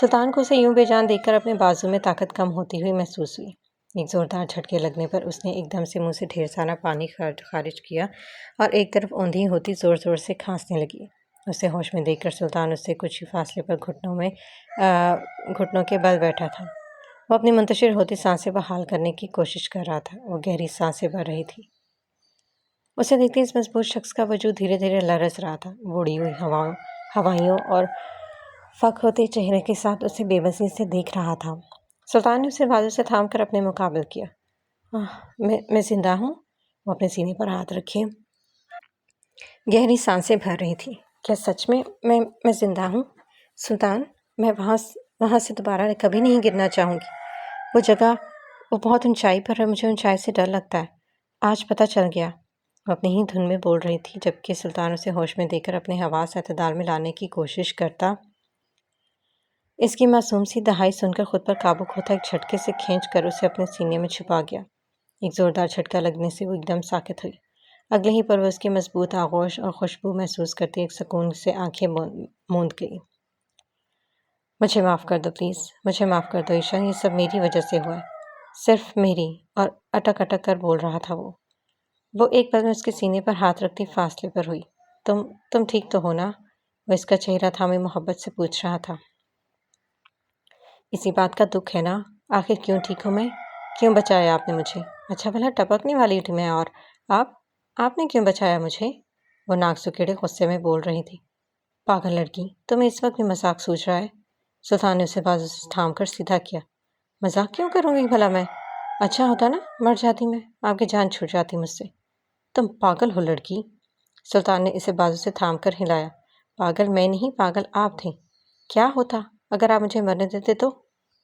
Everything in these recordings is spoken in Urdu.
سلطان کو اسے یوں بے جان دیکھ کر اپنے بازو میں طاقت کم ہوتی ہوئی محسوس ہوئی۔ ایک زوردار جھٹکے لگنے پر اس نے ایک دم سے منہ سے ڈھیر سارا پانی خارج کیا اور ایک طرف اوندھی ہوتی زور زور سے کھانسنے لگی۔ اسے ہوش میں دیکھ کر سلطان اس سے کچھ ہی فاصلے پر گھٹنوں کے بل بیٹھا تھا۔ وہ اپنی منتشر ہوتی سانسیں بحال کرنے کی کوشش کر رہا تھا۔ وہ گہری سانسیں بھر رہی تھی۔ اسے دیکھتے اس مضبوط شخص کا وجود دھیرے دھیرے لرز رہا تھا۔ وہ اڑی ہوئی ہوائیوں اور فک ہوتے چہرے کے ساتھ اسے بے بسی سے دیکھ رہا تھا۔ سلطان نے اسے بازو سے تھام کر اپنے مقابل کیا۔ میں زندہ ہوں۔ وہ اپنے سینے پر ہاتھ رکھے گہری سانسیں بھر رہی تھی۔ کیا سچ میں زندہ ہوں؟ سلطان، میں وہاں سے دوبارہ کبھی نہیں گرنا چاہوں گی۔ وہ جگہ بہت اونچائی پر ہے، مجھے اونچائی سے ڈر لگتا ہے۔ آج پتہ چل گیا۔ وہ اپنی ہی دھن میں بول رہی تھی جبکہ سلطان اسے ہوش میں دے کر اپنے حواس اعتدال میں لانے کی کوشش کرتا۔ اس کی معصوم سی دہائی سن کر خود پر قابو کھوتا ایک جھٹکے سے کھینچ کر اسے اپنے سینے میں چھپا گیا۔ ایک زوردار جھٹکا لگنے سے وہ ایک دم ساکت ہوئی۔ اگلے ہی پر وہ اس کی مضبوط آغوش اور خوشبو محسوس کرتی ایک سکون سے آنکھیں موند گئی۔ مجھے معاف کر دو پلیز، مجھے معاف کر دو عائشہ، یہ سب میری وجہ سے ہوا ہے، صرف میری۔ اور اٹک اٹک کر بول رہا تھا وہ ایک پل میں اس کے سینے پر ہاتھ رکھتی فاصلے پر ہوئی۔ تم ٹھیک تو ہو نا؟ وہ اس کا چہرہ تھامے محبت سے پوچھ رہا تھا۔ اسی بات کا دکھ ہے نا؟ آخر کیوں ٹھیک ہوں میں؟ کیوں بچایا آپ نے مجھے؟ اچھا بھلا ٹپکنے والی تھی میں، اور آپ نے کیوں بچایا مجھے؟ وہ ناک سکیڑے غصے میں بول رہی تھی۔ پاگل لڑکی، تمہیں اس وقت بھی مذاق سوچ رہا ہے؟ سلطان نے اسے بازو سے تھام کر سیدھا کیا۔ مذاق کیوں کروں گی بھلا میں؟ اچھا ہوتا نا مر جاتی میں، آپ کی جان چھوٹ جاتی مجھ سے۔ تم پاگل ہو لڑکی۔ سلطان نے اسے بازو سے تھام کر ہلایا۔ پاگل میں نہیں، پاگل آپ تھے۔ کیا ہوتا اگر آپ مجھے مرنے دیتے تو؟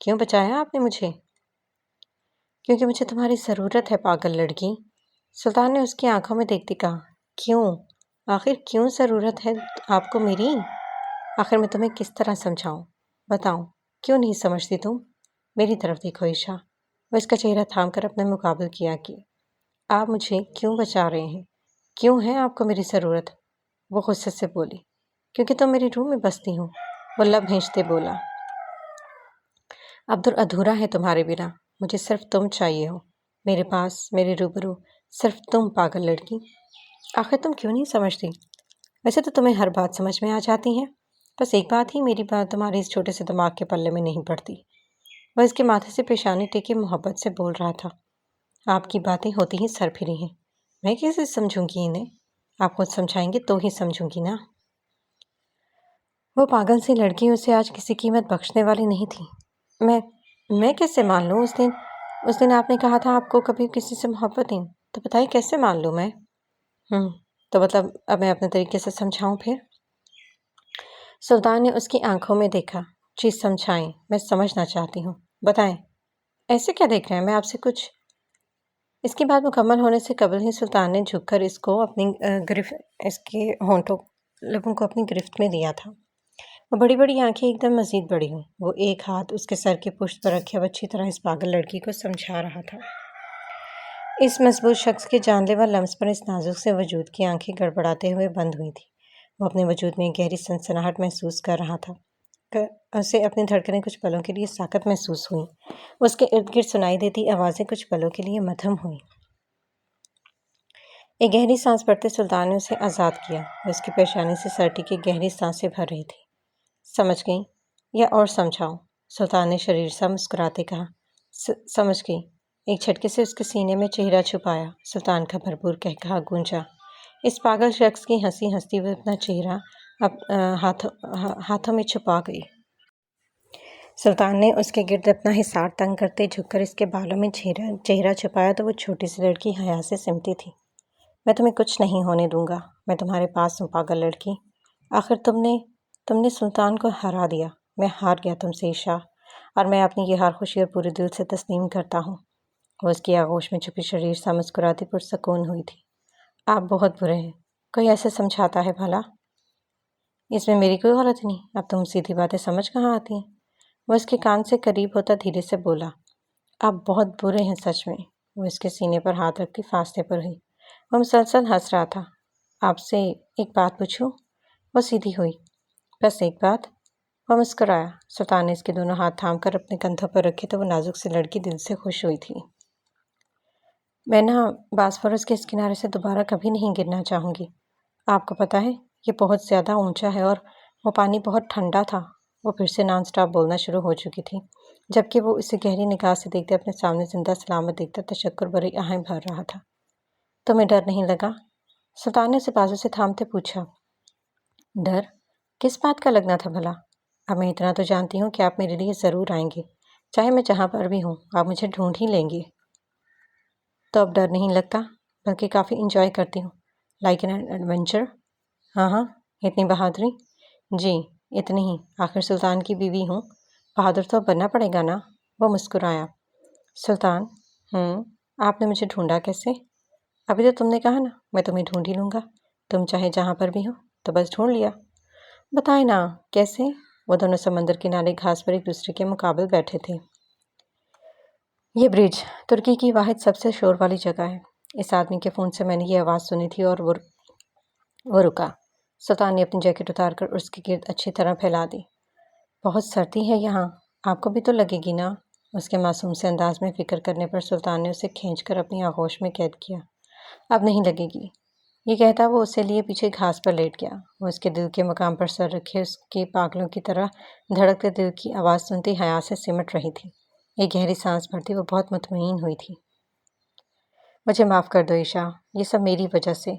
کیوں بچایا آپ نے مجھے؟ کیونکہ مجھے تمہاری ضرورت ہے پاگل لڑکی۔ سلطان نے اس کی آنکھوں میں دیکھتے کہا۔ کیوں؟ آخر کیوں ضرورت ہے آپ کو میری؟ آخر میں تمہیں کس طرح سمجھاؤں؟ بتاؤں، کیوں نہیں سمجھتی تم؟ میری طرف دیکھو عائشہ۔ وہ اس کا چہرہ تھام کر اپنے مقابل کیا کہ آپ مجھے کیوں بچا رہے ہیں؟ کیوں ہے آپ کو میری ضرورت؟ وہ غصے سے بولی۔ کیونکہ تم میری روح میں بستی ہو، وہ لب بھینچتے بولا۔ عبدال ادھورا ہے تمہارے بنا، مجھے صرف تم چاہیے ہو، میرے پاس، میرے روبرو، صرف تم پاگل لڑکی۔ آخر تم کیوں نہیں سمجھتی؟ ویسے تو تمہیں ہر بات سمجھ میں آ جاتی ہے، بس ایک بات ہی میری بات تمہاری اس چھوٹے سے دماغ کے پلے میں نہیں پڑتی۔ وہ اس کے ماتھے سے پیشانی ٹیکے محبت سے بول رہا تھا۔ آپ کی باتیں ہوتی ہی سر پھری ہیں، میں کیسے سمجھوں گی انہیں؟ آپ خود سمجھائیں گے تو ہی سمجھوں گی نا۔ وہ پاگل سی لڑکی اسے آج کسی قیمت بخشنے والی نہیں تھی۔ میں کیسے مان لوں؟ اس دن آپ نے کہا تھا آپ کو کبھی کسی سے محبت نہیں، تو بتائیے کیسے مان لوں میں؟ تو مطلب اب میں اپنے طریقے سے سمجھاؤں پھر؟ سلطان نے اس کی آنکھوں میں دیکھا۔ جی سمجھائیں، میں سمجھنا چاہتی ہوں، بتائیں۔ ایسے کیا دیکھ رہے ہیں؟ میں آپ سے کچھ… اس کی بات مکمل ہونے سے قبل ہی سلطان نے جھک کر اس کے لبوں کو اپنی گرفت میں لیا تھا۔ وہ بڑی بڑی آنکھیں ایک دم مزید بڑی ہوئیں۔ وہ ایک ہاتھ اس کے سر کے پشت پر رکھے اب اچھی طرح اس پاگل لڑکی کو سمجھا رہا تھا۔ اس مضبوط شخص کے جان لیوا لمس پر اس نازک سے وجود کی آنکھیں گڑبڑاتے ہوئے بند ہوئی تھیں۔ وہ اپنے وجود میں گہری سنسناہٹ محسوس کر رہا تھا۔ اسے اپنی دھڑکنیں کچھ پلوں کے لیے ساکت محسوس ہوئیں۔ اس کے ارد گرد سنائی دیتی آوازیں کچھ پلوں کے لیے مدھم ہوئیں۔ ایک گہری سانس بھرتے سلطان نے اسے آزاد کیا۔ وہ اس کی پیشانی سے سر ٹیکے گہری سانسیں بھر رہی تھی۔ سمجھ گئی یا اور سمجھاؤں؟ سلطان نے شریر سا مسکراتے کہا۔ سمجھ گئی۔ ایک جھٹکے سے اس کے سینے میں چہرہ چھپایا سلطان کا بھرپور قہقہا گونجا۔ اس پاگل شخص کی ہنسی ہنستی ہوئے اپنا چہرہ ہاتھوں میں چھپا گئی۔ سلطان نے اس کے گرد اپنا حصار تنگ کرتے جھک کر اس کے بالوں میں چہرہ چھپایا تو وہ چھوٹی سی لڑکی حیا سے سمٹی تھی۔ میں تمہیں کچھ نہیں ہونے دوں گا، میں تمہارے پاس ہوں پاگل لڑکی۔ آخر تم نے سلطان کو ہرا دیا، میں ہار گیا تم سے عائشہ، اور میں اپنی یہ ہار خوشی اور پورے دل سے تسلیم کرتا ہوں۔ وہ اس کی آغوش میں چھپی شریر سا مسکراتی پرسکون ہوئی تھی۔ آپ بہت برے ہیں، کوئی ایسے سمجھاتا ہے بھلا؟ اس میں میری کوئی غلطی نہیں، اب تم سیدھی باتیں سمجھ کہاں آتی ہیں؟ وہ اس کے کان سے قریب ہوتا دھیرے سے بولا۔ آپ بہت برے ہیں سچ میں۔ وہ اس کے سینے پر ہاتھ رکھ کے فاصلے پر ہوئی۔ وہ مسلسل ہنس رہا تھا۔ آپ سے ایک بات پوچھوں؟ وہ سیدھی ہوئی۔ بس ایک بات؟ وہ مسکرایا۔ سلطان نے اس کے دونوں ہاتھ تھام کر اپنے کندھوں پر رکھے تو وہ نازک سی لڑکی دل سے خوش ہوئی تھی۔ میں باسفورس کے اس کنارے سے دوبارہ کبھی نہیں گرنا چاہوں گی۔ آپ کو پتہ ہے یہ بہت زیادہ اونچا ہے اور وہ پانی بہت ٹھنڈا تھا۔ وہ پھر سے نان سٹاپ بولنا شروع ہو چکی تھی، جبکہ وہ اسے گہری نگاہ سے دیکھتے اپنے سامنے زندہ سلامت دیکھتا تشکر بھری آہیں بھر رہا تھا۔ تمہیں ڈر نہیں لگا؟ سلطان نے اسے بازو سے تھامتے پوچھا۔ ڈر؟ کس بات کا لگنا تھا بھلا؟ اب میں اتنا تو جانتی ہوں کہ آپ میرے لیے ضرور آئیں گے، چاہے میں جہاں پر بھی ہوں آپ مجھے ڈھونڈ ہی لیں گے۔ تو اب ڈر نہیں لگتا، بلکہ کافی انجوائے کرتی ہوں، لائک این ایڈونچر۔ ہاں، اتنی بہادری؟ جی اتنی ہی، آخر سلطان کی بیوی ہوں، بہادر تو بننا پڑے گا نا۔ وہ مسکرایا۔ سلطان، آپ نے مجھے ڈھونڈا کیسے؟ ابھی تو تم نے کہا نا میں تمہیں ڈھونڈ ہی لوں گا، تم چاہے جہاں پر بھی ہو تو بس ڈھونڈ لیا۔ بتائیں نا کیسے؟ وہ دونوں سمندر کنارے گھاس پر ایک دوسرے کے مقابل بیٹھے تھے۔ یہ برج ترکی کی واحد سب سے شور والی جگہ ہے۔ اس آدمی کے فون سے میں نے یہ آواز سنی تھی اور وہ رکا۔ سلطان نے اپنی جیکٹ اتار کر اس کے گرد اچھی طرح پھیلا دی۔ بہت سردی ہے یہاں، آپ کو بھی تو لگے گی نا؟ اس کے معصوم سے انداز میں فکر کرنے پر سلطان نے اسے کھینچ کر اپنی آغوش میں قید کیا۔ اب نہیں لگے گی، یہ کہتا وہ اسے لیے پیچھے گھاس پر لیٹ گیا۔ وہ اس کے دل کے مقام پر سر رکھے اس کے پاگلوں کی طرح دھڑکتے دل کی آواز سنتی حیا سے سمٹ رہی تھی۔ ایک گہری سانس بھرتی وہ بہت مطمئن ہوئی تھی۔ مجھے معاف کر دو عائشہ، یہ سب میری وجہ سے،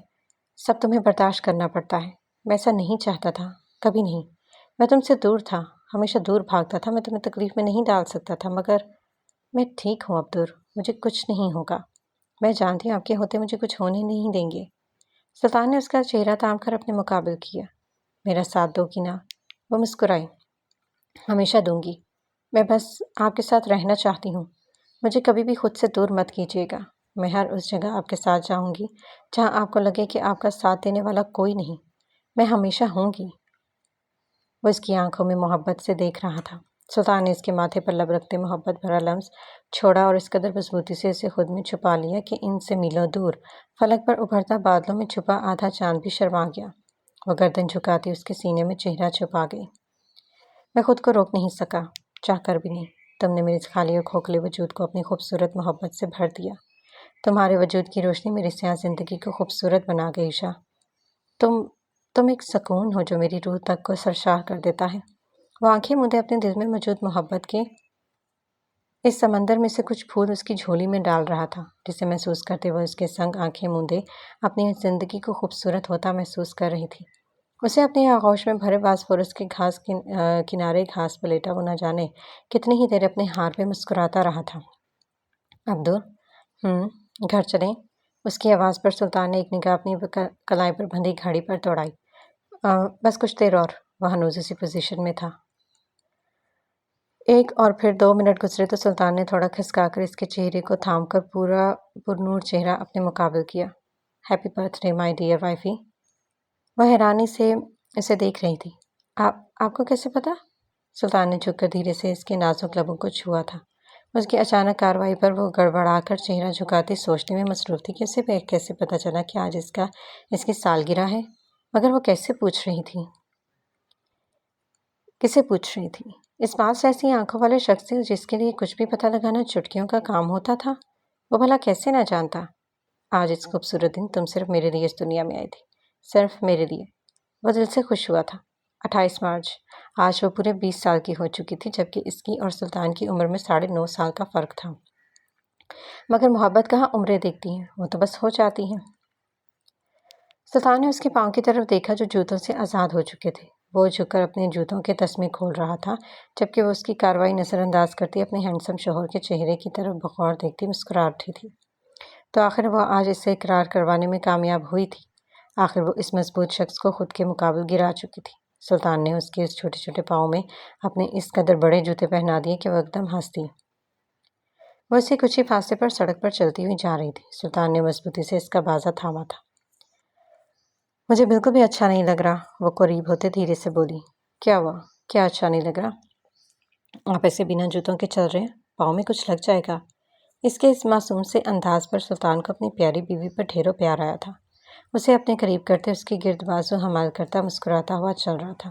سب تمہیں برداشت کرنا پڑتا ہے۔ میں ایسا نہیں چاہتا تھا، کبھی نہیں۔ میں تم سے دور تھا، ہمیشہ دور بھاگتا تھا، میں تمہیں تکلیف میں نہیں ڈال سکتا تھا، مگر میں ٹھیک ہوں اب دور، مجھے کچھ نہیں ہوگا۔ میں جانتی ہوں آپ کے ہوتے مجھے کچھ ہونے نہیں دیں گے۔ سلطان نے اس کا چہرہ تام کر اپنے مقابل کیا۔ میرا ساتھ دو گی نا؟ وہ مسکرائی۔ ہمیشہ دوں گی، میں بس آپ کے ساتھ رہنا چاہتی ہوں، مجھے کبھی بھی خود سے دور مت کیجیے گا۔ میں ہر اس جگہ آپ کے ساتھ جاؤں گی جہاں آپ کو لگے کہ آپ کا ساتھ دینے والا کوئی نہیں، میں ہمیشہ ہوں گی۔ وہ اس کی آنکھوں میں محبت سے دیکھ رہا تھا۔ سلطان نے اس کے ماتھے پر لب رکھتے محبت بھرا لمس چھوڑا اور اس قدر مضبوطی سے اسے خود میں چھپا لیا کہ ان سے میلوں دور فلک پر ابھرتا بادلوں میں چھپا آدھا چاند بھی شرما گیا۔ وہ گردن جھکاتی اس کے سینے میں چہرہ چھپا گئی۔ میں خود کو روک نہیں سکا، چاہ کر بھی نہیں۔ تم نے میرے خالی اور کھوکھلے وجود کو اپنی خوبصورت محبت سے بھر دیا۔ تمہارے وجود کی روشنی میری سیاہ زندگی کو خوبصورت بنا گئی عائشہ۔ تم ایک سکون ہو جو میری روح تک کو سرشار کر دیتا ہے۔ وہ آنکھیں مودے اپنے دل میں موجود محبت کے اس سمندر میں سے کچھ پھول اس کی جھولی میں ڈال رہا تھا، جسے محسوس کرتے وہ اس کے سنگ آنکھیں مودے اپنی زندگی کو خوبصورت ہوتا محسوس کر رہی تھی۔ اسے اپنی آغوش میں بھرے باسفورس کے کنارے گھاس پر لیٹا وہ نہ جانے کتنی ہی دیر اپنے ہار پہ مسکراتا رہا تھا۔ اب دور؟ گھر چلیں؟ اس کی آواز پر سلطان نے ایک نگاہ اپنی کلائی پر بندھی گھڑی پر دوڑائی۔ بس کچھ دیر اور۔ وہ ہنوز اسی پوزیشن میں تھا۔ ایک اور پھر 2 منٹ گزرے تو سلطان نے تھوڑا کھسکا کر اس کے چہرے کو تھام کر پورا پرنور چہرہ اپنے مقابل کیا۔ Happy birthday my dear wifey. وہ حیرانی سے اسے دیکھ رہی تھی۔ آپ کو کیسے پتا؟ سلطان نے جھک کر دھیرے سے اس کے نازک لبوں کو چھوا تھا۔ اس کی اچانک کارروائی پر وہ گڑبڑا کر چہرہ جھکاتی سوچنے میں مصروف تھی کہ اسے کیسے پتہ چلا کہ آج اس کی سالگرہ ہے، مگر وہ کیسے پوچھ رہی تھی؟ کسے پوچھ رہی تھی؟ اس پاس ایسی آنکھوں والے شخص سے جس کے لیے کچھ بھی پتہ لگانا چٹکیوں کا کام ہوتا تھا؟ وہ بھلا کیسے نہ جانتا؟ آج اس خوبصورت دن تم صرف میرے لیے اس دنیا میں آئی تھی، صرف میرے لیے۔ وہ دل سے خوش ہوا تھا۔ 28 مارچ، آج وہ پورے 20 سال کی ہو چکی تھی، جبکہ اس کی اور سلطان کی عمر میں 9.5 سال کا فرق تھا۔ مگر محبت کہاں عمریں دیکھتی ہیں، وہ تو بس ہو جاتی ہیں۔ سلطان نے اس کے پاؤں کی طرف دیکھا جو جوتوں سے آزاد ہو چکے تھے۔ وہ جھک کر اپنے جوتوں کے تسمے کھول رہا تھا، جبکہ وہ اس کی کارروائی نظر انداز کرتی اپنے ہینڈسم شوہر کے چہرے کی طرف بغور دیکھتی مسکرا اٹھی تھی۔ تو آخر وہ آج اس سے اقرار کروانے میں کامیاب ہوئی تھی۔ آخر وہ اس مضبوط شخص کو خود کے مقابل گرا چکی تھی۔ سلطان نے اس کے اس چھوٹے چھوٹے پاؤں میں اپنے اس قدر بڑے جوتے پہنا دیے کہ وہ ایک دم ہنس دی۔ وہ اسی کچھ ہی فاصلے پر سڑک پر چلتی ہوئی جا رہی تھی۔ سلطان نے مضبوطی سے اس کا بازا تھاما تھا۔ مجھے بالکل بھی اچھا نہیں لگ رہا، وہ قریب ہوتے دھیرے سے بولی۔ کیا ہوا؟ کیا اچھا نہیں لگ رہا؟ آپ ایسے بنا جوتوں کے چل رہے ہیں، پاؤں میں کچھ لگ جائے گا۔ اس کے اس معصوم سے انداز پر سلطان کو اپنی پیاری بیوی پر ڈھیروں پیار آیا تھا۔ اسے اپنے قریب کرتے اس کے گرد بازو حمال کرتا مسکراتا ہوا چل رہا تھا۔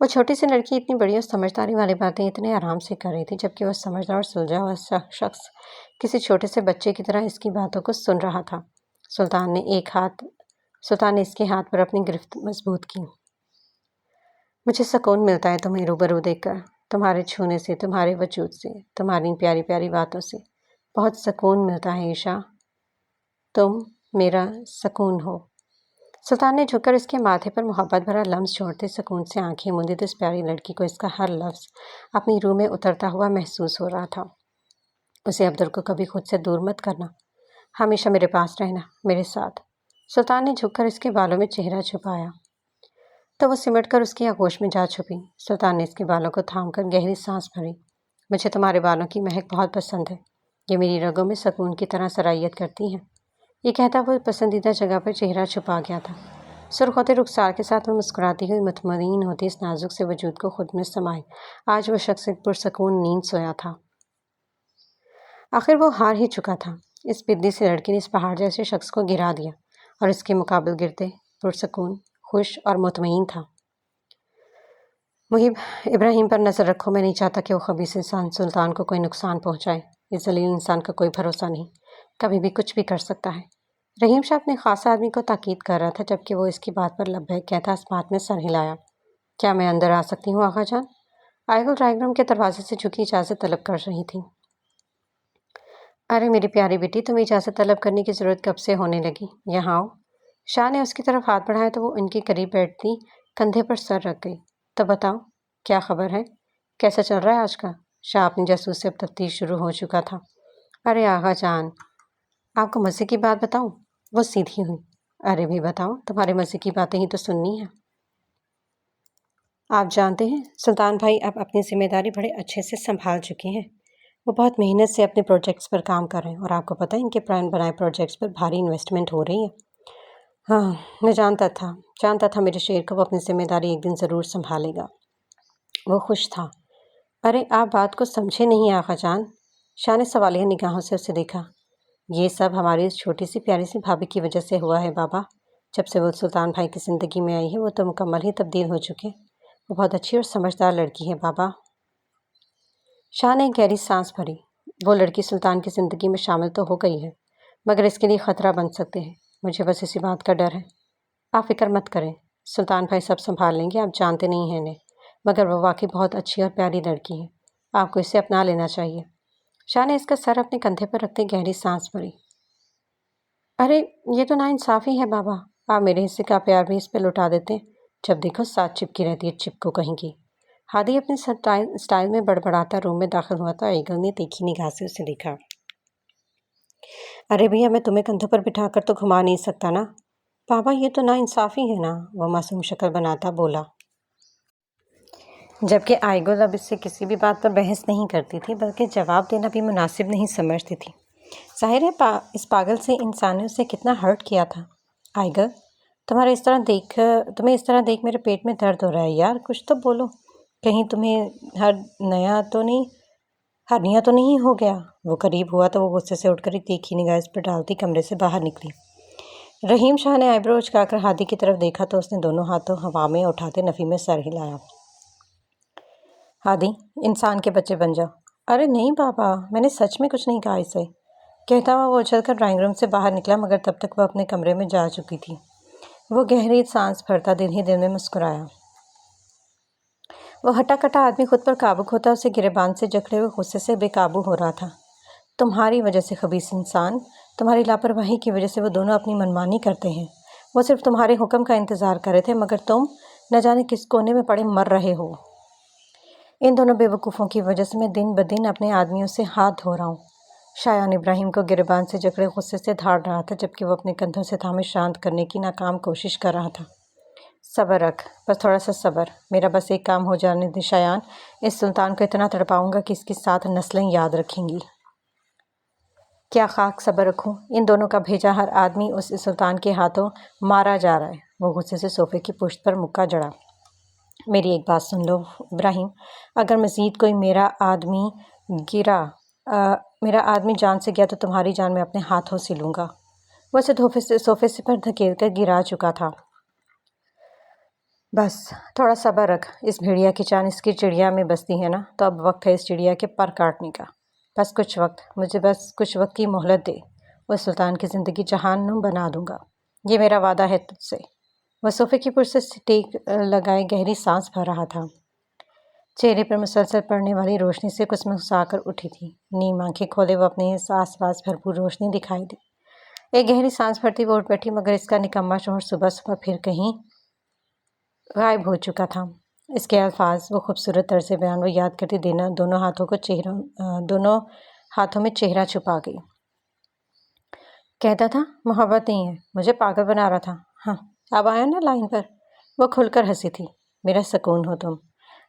وہ چھوٹی سی لڑکی اتنی بڑی اور سمجھداری والی باتیں اتنے آرام سے کر رہی تھی، جبکہ وہ سمجھدار اور سلجھا ہوا شخص کسی چھوٹے سے بچے کی طرح اس کی باتوں کو سن رہا تھا۔ سلطان نے اس کے ہاتھ پر اپنی گرفت مضبوط کی۔ مجھے سکون ملتا ہے تمہیں روبرو دیکھ کر، تمہارے چھونے سے، تمہارے وجود سے، تمہاری پیاری پیاری باتوں سے بہت سکون ملتا ہے عائشہ، تم میرا سکون ہو۔ سلطان نے جھک کر اس کے ماتھے پر محبت بھرا لمس چھوڑتے سکون سے آنکھیں موندی تو اس پیاری لڑکی کو اس کا ہر لفظ اپنی روح میں اترتا ہوا محسوس ہو رہا تھا۔ اسے عبدل کو کبھی خود سے دور مت کرنا، ہمیشہ میرے پاس رہنا، میرے ساتھ۔ سلطان نے جھک کر اس کے بالوں میں چہرہ چھپایا تو وہ سمٹ کر اس کی آغوش میں جا چھپی۔ سلطان نے اس کے بالوں کو تھام کر گہری سانس بھری۔ مجھے تمہارے بالوں کی مہک بہت پسند ہے، یہ میری رگوں میں سکون کی طرح سرائیت کرتی ہیں۔ یہ کہتا وہ پسندیدہ جگہ پر چہرہ چھپا گیا تھا۔ سرخ ہوتے رخسار کے ساتھ وہ مسکراتی ہوئی مطمئن ہوتی اس نازک سے وجود کو خود میں سمائے۔ آج وہ شخص ایک پرسکون نیند سویا تھا۔ آخر وہ ہار ہی چکا تھا۔ اس پدلی سی لڑکی نے اس پہاڑ جیسے شخص کو گرا دیا اور اس کے مقابل گرتے پرسکون، خوش اور مطمئن تھا۔ محب، ابراہیم پر نظر رکھو، میں نہیں چاہتا کہ وہ خبیث انسان سلطان کو کوئی نقصان پہنچائے۔ اس ذلیل انسان کا کوئی بھروسہ نہیں، کبھی بھی کچھ بھی کر سکتا ہے۔ رحیم شاہ اپنے خاص آدمی کو تاکید کر رہا تھا، جبکہ وہ اس کی بات پر لبیک کہتا اس بات میں سر ہلایا۔ کیا میں اندر آ سکتی ہوں آغا جان؟ آئیگل ڈرائنگ روم کے دروازے سے جھکی اجازت طلب کر رہی تھی۔ ارے میری پیاری بیٹی، تمہیں اجازت طلب کرنے کی ضرورت کب سے ہونے لگی؟ یہاں آؤ۔ شاہ نے اس کی طرف ہاتھ بڑھایا تو وہ ان کے قریب بیٹھتی کندھے پر سر رکھ گئی۔ تو بتاؤ، کیا خبر ہے؟ کیسا چل رہا ہے آج کا؟ شاہ اپنی جاسوس سے اب تفتیش شروع ہو چکا تھا۔ ارے آغا جان، آپ کو مزے کی بات بتاؤں؟ وہ سیدھی ہوئی۔ ارے بھی بتاؤ، تمہارے مزے کی باتیں ہی تو سننی ہیں۔ آپ جانتے ہیں سلطان بھائی اب اپنی ذمہ داری بڑے اچھے سے سنبھال چکے ہیں۔ وہ بہت محنت سے اپنے پروجیکٹس پر کام کر رہے ہیں، اور آپ کو پتہ ہے ان کے بنائے پروجیکٹس پر بھاری انویسٹمنٹ ہو رہی ہے۔ ہاں، میں جانتا تھا میرے شیر کو وہ اپنی ذمہ داری ایک دن ضرور سنبھالے گا۔ وہ خوش تھا۔ ارے آپ بات کو سمجھے نہیں آغا جان، شاہ نے سوالیہ نگاہوں سے اسے دیکھا۔ یہ سب ہماری اس چھوٹی سی پیاری سی بھابھی کی وجہ سے ہوا ہے بابا۔ جب سے وہ سلطان بھائی کی زندگی میں آئی ہے وہ تو مکمل ہی تبدیل ہو چکے۔ وہ بہت اچھی اور سمجھدار لڑکی ہے بابا۔ شاہ نے ایک گہری سانس بھری۔ وہ لڑکی سلطان کی زندگی میں شامل تو ہو گئی ہے، مگر اس کے لیے خطرہ بن سکتے ہیں۔ مجھے بس اسی بات کا ڈر ہے۔ آپ فکر مت کریں، سلطان بھائی سب سنبھال لیں گے، آپ جانتے نہیں ہیں انہیں، مگر وہ واقعی بہت اچھی اور پیاری لڑکی ہے، آپ کو اسے اپنا لینا چاہیے۔ شاہ نے اس کا سر اپنے کندھے پر رکھتے گہری سانس بھری۔ ارے یہ تو ناانصافی ہے بابا، آپ میرے حصے کا پیار بھی اس پہ لٹا دیتے ہیں، جب دیکھو ساتھ چپکی رہتی ہے چپکو کہیں کی۔ ہادی اپنے سٹائل میں بڑبڑاتا روم میں داخل ہوا تو ایگل نے تیکھی نگاہ سے اسے دیکھا۔ ارے بھیا، میں تمہیں کندھوں پر بٹھا کر تو گھما نہیں سکتا نا بابا، یہ تو ناانصافی ہے نا، وہ معصوم شکل بناتا بولا۔ جبکہ آئیگل اب اس سے کسی بھی بات پر بحث نہیں کرتی تھی، بلکہ جواب دینا بھی مناسب نہیں سمجھتی تھی۔ ظاہر ہے اس پاگل سے انسان نے اسے کتنا ہرٹ کیا تھا۔ آئیگل، تمہیں اس طرح دیکھ میرے پیٹ میں درد ہو رہا ہے یار، کچھ تو بولو، کہیں تمہیں ہرنیا تو نہیں ہو گیا؟ وہ قریب ہوا تو وہ غصے سے اٹھ کر ایک تیکھی نگاہ اس پر ڈالتی کمرے سے باہر نکلی۔ رحیم شاہ نے آئی برو اچکا کر ہادی کی طرف دیکھا تو اس نے دونوں ہاتھوں ہوا میں اٹھاتے نفی میں سر ہلایا۔ ہادی، انسان کے بچے بن جاؤ۔ ارے نہیں بابا، میں نے سچ میں کچھ نہیں کہا اسے، کہتا ہوا وہ اچھل کر ڈرائنگ روم سے باہر نکلا، مگر تب تک وہ اپنے کمرے میں جا چکی تھی۔ وہ گہری سانس بھرتا دل ہی دل میں مسکرایا۔ وہ ہٹا کٹا آدمی خود پر قابو کھوتا اسے گریبان سے جکڑے ہوئے غصے سے بے قابو ہو رہا تھا۔ تمہاری وجہ سے خبیث انسان، تمہاری لاپرواہی کی وجہ سے وہ دونوں اپنی منمانی کرتے ہیں۔ وہ صرف تمہارے حکم کا انتظار کر رہے تھے، مگر تم نہ جانے کس کونے میں پڑے مر رہے ہو۔ ان دونوں بے وقوفوں کی وجہ سے میں دن بدن اپنے آدمیوں سے ہاتھ دھو رہا ہوں۔ شایان ابراہیم کو گریبان سے جکڑے غصے سے دھاڑ رہا تھا، جبکہ وہ اپنے کندھوں سے تھامے شانت کرنے کی ناکام کوشش کر رہا تھا۔ صبر رکھ، بس تھوڑا سا صبر، میرا بس ایک کام ہو جانے دے شایان، اس سلطان کو اتنا تڑپاؤں گا کہ اس کی ساتھ نسلیں یاد رکھیں گی۔ کیا خاک صبر رکھوں، ان دونوں کا بھیجا ہر آدمی اس سلطان کے ہاتھوں مارا جا رہا ہے۔ وہ غصے سے صوفے کی پشت پر مکہ جڑا۔ میری ایک بات سن لو ابراہیم، اگر مزید کوئی میرا آدمی جان سے گیا تو تمہاری جان میں اپنے ہاتھوں سے لوں گا۔ وہ اسے صوفے سے پر دھکیل کر گرا چکا تھا۔ بس تھوڑا صبر رکھ، اس بھیڑیا کی جان اس کی چڑیا میں بستی ہے نا، تو اب وقت ہے اس چڑیا کے پر کاٹنے کا۔ بس کچھ وقت، مجھے بس کچھ وقت کی مہلت دے، وہ سلطان کی زندگی جہنم بنا دوں گا، یہ میرا وعدہ ہے تجھ سے۔ وہ صوفے کی پشت سے ٹیک لگائے گہری سانس بھر رہا تھا، چہرے پر مسلسل پڑنے والی روشنی سے کسمسا کر اٹھی تھی، نیم آنکھیں کھولے وہ اپنے آس پاس بھرپور روشنی دکھائی دی۔ ایک گہری سانس بھرتی وہ اٹھ بیٹھی، مگر اس کا نکما شوہر صبح صبح پھر کہیں غائب ہو چکا تھا۔ اس کے الفاظ، وہ خوبصورت طرز بیان وہ یاد کرتی دونوں ہاتھوں میں چہرہ چھپا گئی۔ کہتا تھا محبت نہیں ہے، مجھے پاگل بنا رہا تھا۔ ہاں اب آیا نا لائن پر۔ وہ کھل کر ہنسی تھی۔ میرا سکون ہو تم۔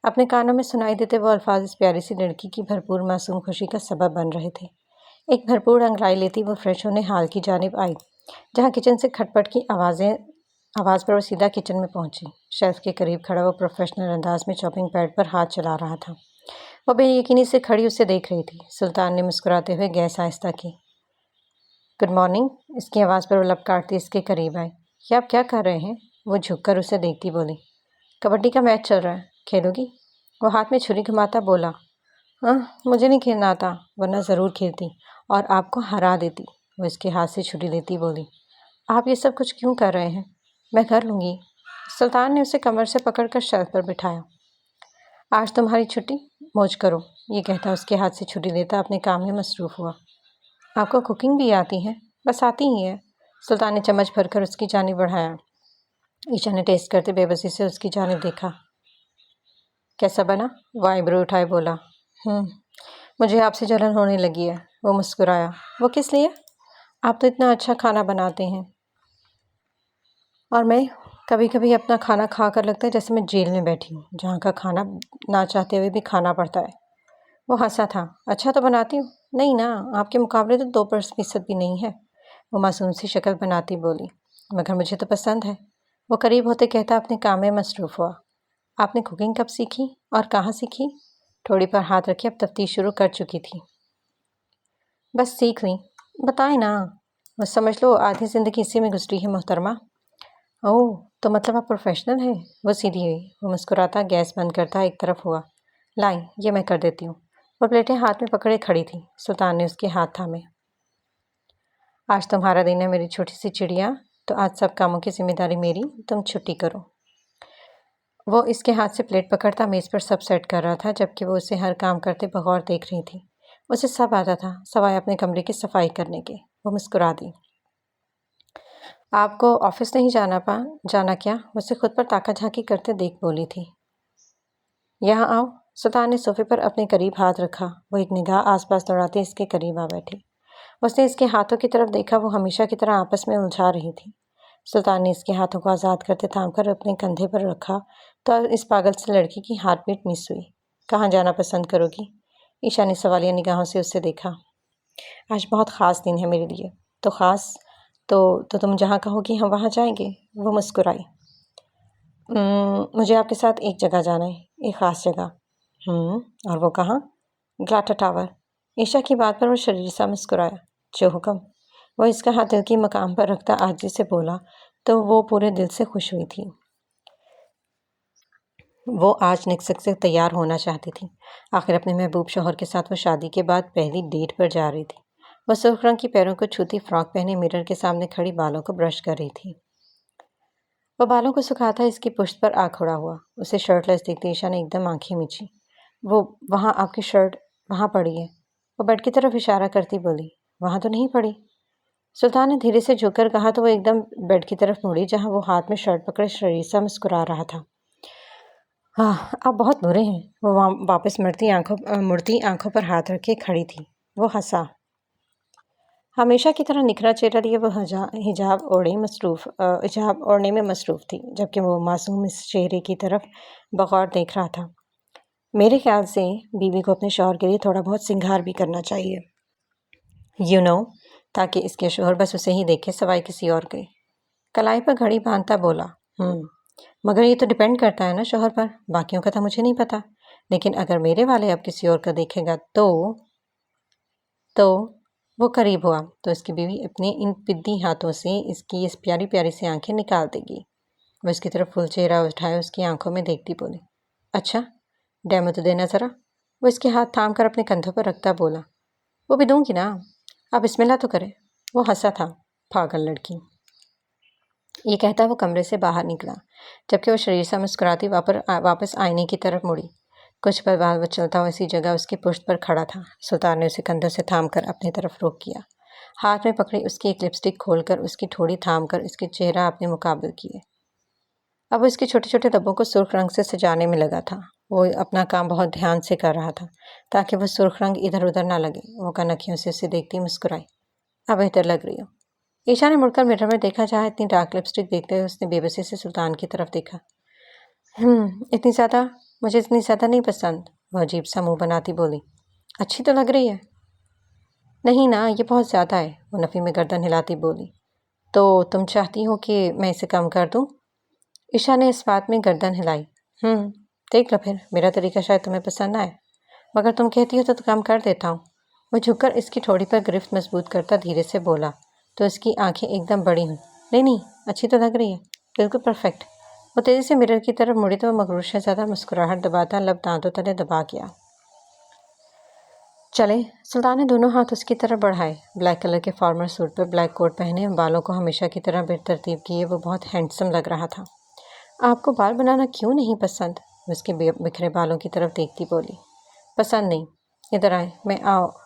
اپنے کانوں میں سنائی دیتے وہ الفاظ اس پیاری سی لڑکی کی بھرپور معصوم خوشی کا سبب بن رہے تھے۔ ایک بھرپور انگڑائی لیتی وہ فریش ہونے ہال کی جانب آئی، جہاں کچن سے کھٹ پٹ کی آواز پر وہ سیدھا کچن میں پہنچی۔ شیلف کے قریب کھڑا وہ پروفیشنل انداز میں چاپنگ پیڈ پر ہاتھ چلا رہا تھا۔ وہ بے یقینی سے کھڑی اسے دیکھ رہی تھی۔ سلطان نے مسکراتے ہوئے گیس آہستہ کی۔ Good morning. اس کی آواز پر وہ لب کاٹتی اس کے قریب آئی۔ یہ آپ کیا کر رہے ہیں؟ وہ جھک کر اسے دیکھتی بولی۔ کبڈی کا میچ چل رہا ہے، کھیلو گی؟ وہ ہاتھ میں چھری گھماتا بولا۔ مجھے نہیں کھیلنا آتا، ورنہ ضرور کھیلتی اور آپ کو ہرا دیتی۔ وہ اس کے ہاتھ سے چھری لیتی بولی۔ آپ یہ سب کچھ کیوں کر رہے ہیں؟ میں کر لوں گی۔ سلطان نے اسے کمر سے پکڑ کر شیلف پر بٹھایا۔ آج تمہاری چھٹی، موج کرو، یہ کہتا اس کے ہاتھ سے چھری لیتا اپنے کام میں مصروف ہوا۔ آپ کو کوکنگ بھی آتی ہے؟ بس آتی ہی ہے۔ سلطان نے چمچ بھر کر اس کی جانب بڑھایا۔ ایشا نے ٹیسٹ کرتے بے بسی سے اس کی جانب دیکھا۔ کیسا بنا؟ وہ آئیبرو اٹھائے بولا۔ مجھے آپ سے جلن ہونے لگی ہے۔ وہ مسکرایا۔ وہ کس لیے؟ آپ تو اتنا اچھا کھانا بناتے ہیں، اور میں کبھی کبھی اپنا کھانا کھا کر لگتا ہے جیسے میں جیل میں بیٹھی ہوں، جہاں کا کھانا نہ چاہتے ہوئے بھی کھانا پڑتا ہے۔ وہ ہنسا تھا۔ اچھا تو بناتی ہوں؟ نہیں نا، آپ کے مقابلے تو 2% بھی نہیں ہے، وہ معصوم سی شکل بناتی بولی۔ مگر مجھے تو پسند ہے، وہ قریب ہوتے کہتا اپنے کام میں مصروف ہوا۔ آپ نے کوکنگ کب سیکھی اور کہاں سیکھی؟ ٹھوڑی پر ہاتھ رکھے اب تفتیش شروع کر چکی تھی۔ بس سیکھ لی۔ بتائیں نا۔ وہ سمجھ لو آدھی زندگی اسی میں گزری ہے محترمہ۔ اوہ، تو مطلب آپ پروفیشنل ہیں؟ وہ سیدھی ہوئی۔ وہ مسکراتا گیس بند کرتا ایک طرف ہوا۔ لائیں، یہ میں کر دیتی ہوں۔ وہ پلیٹیں ہاتھ میں پکڑے کھڑی تھی۔ سلطان نے اس کے ہاتھ تھامے۔ آج تمہارا دن ہے میری چھوٹی سی چڑیا، تو آج سب کاموں کی ذمہ داری میری، تم چھٹی کرو۔ وہ اس کے ہاتھ سے پلیٹ پکڑتا میز پر سب سیٹ کر رہا تھا، جبکہ وہ اسے ہر کام کرتے بغور دیکھ رہی تھی۔ اسے سب آتا تھا، سوائے اپنے کمرے کی صفائی کرنے کے۔ وہ مسکرا دی۔ آپ کو آفس نہیں جانا کیا؟ وہ اسے خود پر تاکہ جھانکی کرتے دیکھ بولی تھی۔ یہاں آؤ۔ سلطان نے صوفے پر اپنے قریب ہاتھ رکھا۔ وہ ایک نگاہ آس پاس دوڑاتے اس کے قریب آ بیٹھی۔ اس نے اس کے ہاتھوں کی طرف دیکھا، وہ ہمیشہ کی طرح آپس میں الجھا رہی تھی۔ سلطان نے اس کے ہاتھوں کو آزاد کرتے تھام کر اپنے کندھے پر رکھا تو اس پاگل سے لڑکی کی ہارٹ بیٹ مس ہوئی۔ کہاں جانا پسند کرو گی؟ ایشا نے سوالیہ نگاہوں سے اسے دیکھا۔ آج بہت خاص دن ہے میرے لیے۔ تو خاص؟ تو تم جہاں کہو گی ہم وہاں جائیں گے، وہ مسکرائی۔ مجھے آپ کے ساتھ ایک جگہ جانا ہے، ایک خاص جگہ۔ اور وہ کہاں؟ گلاٹا ٹاور۔ ایشا کی بات پر وہ شریر سا مسکرایا۔ جو حکم۔ وہ اس کا ہاتھ دل کی مقام پر رکھتا عاجزی سے بولا تو وہ پورے دل سے خوش ہوئی تھی۔ وہ آج نکسک سے تیار ہونا چاہتی تھی۔ آخر اپنے محبوب شوہر کے ساتھ وہ شادی کے بعد پہلی ڈیٹ پر جا رہی تھی۔ وہ سرخ رنگ کی پیروں کو چھوتی فراک پہنے مرر کے سامنے کھڑی بالوں کو برش کر رہی تھی۔ وہ بالوں کو سکھاتا اس کی پشت پر آ کھڑا ہوا۔ اسے شرٹ لیس دیکھتے ایشا نے ایک دم آنکھیں میچی۔ وہ وہاں آپ کی شرٹ وہاں پڑی ہے، وہ بیڈ کی طرف اشارہ کرتی بولی۔ وہاں تو نہیں پڑی۔ سلطان نے دھیرے سے جھک کر کہا تو وہ ایک دم بیڈ کی طرف مڑی، جہاں وہ ہاتھ میں شرٹ پکڑے شریسا مسکرا رہا تھا۔ آپ بہت برے ہیں۔ وہ واپس مڑتی آنکھوں پر ہاتھ رکھے کھڑی تھی۔ وہ ہنسا۔ ہمیشہ کی طرح نکھرا چہرہ لیے وہ حجاب اوڑھنے میں مصروف تھی، جبکہ وہ معصوم اس چہرے کی طرف بغور دیکھ رہا تھا۔ میرے خیال سے بیوی کو اپنے شوہر کے لیے تھوڑا بہت سنگھار بھی کرنا چاہیے، تاکہ اس کے شوہر بس اسے ہی دیکھے سوائے کسی اور کے۔ کلائی پر گھڑی باندھتا بولا۔ مگر یہ تو ڈیپینڈ کرتا ہے نا شوہر پر، باقیوں کا تو مجھے نہیں پتا، لیکن اگر میرے والے اب کسی اور کا دیکھے گا تو وہ قریب ہوا تو اس کی بیوی اپنے ان پدی ہاتھوں سے اس کی اس پیاری پیاری سی آنکھیں نکال دے گی۔ وہ اس کی طرف فل چہرہ اٹھائے اس کی آنکھوں میں دیکھتی بولی، اچھا ڈیمو تو دینا ذرا۔ وہ اس کے ہاتھ تھام کر اپنے کندھوں پر رکھتا بولا، وہ بھی دوں گی نا، آپ بسم اللہ تو کرے۔ وہ ہنسا تھا، پاگل لڑکی۔ یہ کہتا وہ کمرے سے باہر نکلا، جبکہ وہ شریر سا مسکراتی واپس آئینے کی طرف مڑی۔ کچھ پل بعد وہ چلتا ہوا اسی جگہ اس کی پشت پر کھڑا تھا۔ سلطان نے اسے کندھوں سے تھام کر اپنی طرف رخ کیا، ہاتھ میں پکڑی اس کی ایک لپسٹک کھول کر اس کی ٹھوڑی تھام کر اس کے چہرہ اپنے مقابل کیے۔ اب وہ اس کے چھوٹے چھوٹے لبوں کو سرخ رنگ سے سجانے میں لگا تھا۔ وہ اپنا کام بہت دھیان سے کر رہا تھا تاکہ وہ سرخ رنگ ادھر ادھر نہ لگے۔ وہ کنکھیوں سے اسے دیکھتی مسکرائی، اب بہتر لگ رہی ہو۔ ایشا نے مڑ کر مرر میں دیکھا جہاں اتنی ڈارک لپسٹک دیکھتے ہوئے اس نے بے بسی سے سلطان کی طرف دیکھا۔ اتنی زیادہ؟ مجھے اتنی زیادہ نہیں پسند، وہ عجیب سا منہ بناتی بولی۔ اچھی تو لگ رہی ہے۔ نہیں نا، یہ بہت زیادہ ہے، وہ نفی میں گردن ہلاتی بولی۔ تو تم چاہتی ہو کہ میں اسے کم کر دوں؟ ایشا نے اس بات میں گردن ہلائی۔ دیکھ لو پھر، میرا طریقہ شاید تمہیں پسند نہ آئے، مگر تم کہتی ہو تو کم کر دیتا ہوں۔ وہ جھک کر اس کی ٹھوڑی پر گرفت مضبوط کرتا دھیرے سے بولا تو اس کی آنکھیں ایک دم بڑی ہوئیں۔ نہیں، اچھی تو لگ رہی ہے، بالکل پرفیکٹ۔ وہ تیزی سے مرر کی طرف مڑی تو وہ مغرور شہزادہ مسکراہٹ دباتا لب دانتوں تلے دبا گیا۔ چلے، سلطان نے دونوں ہاتھ اس کی طرف بڑھائے۔ بلیک کلر کے فارمل سوٹ پر بلیک کوٹ پہنے، بالوں کو ہمیشہ کی طرح بالترتیب کیے وہ بہت ہینڈسم لگ رہا تھا۔ آپ کو بال بنانا کیوں نہیں پسند؟ وہ اس کے بکھرے بالوں کی طرف دیکھتی بولی۔ پسند نہیں؟ ادھر آئیں،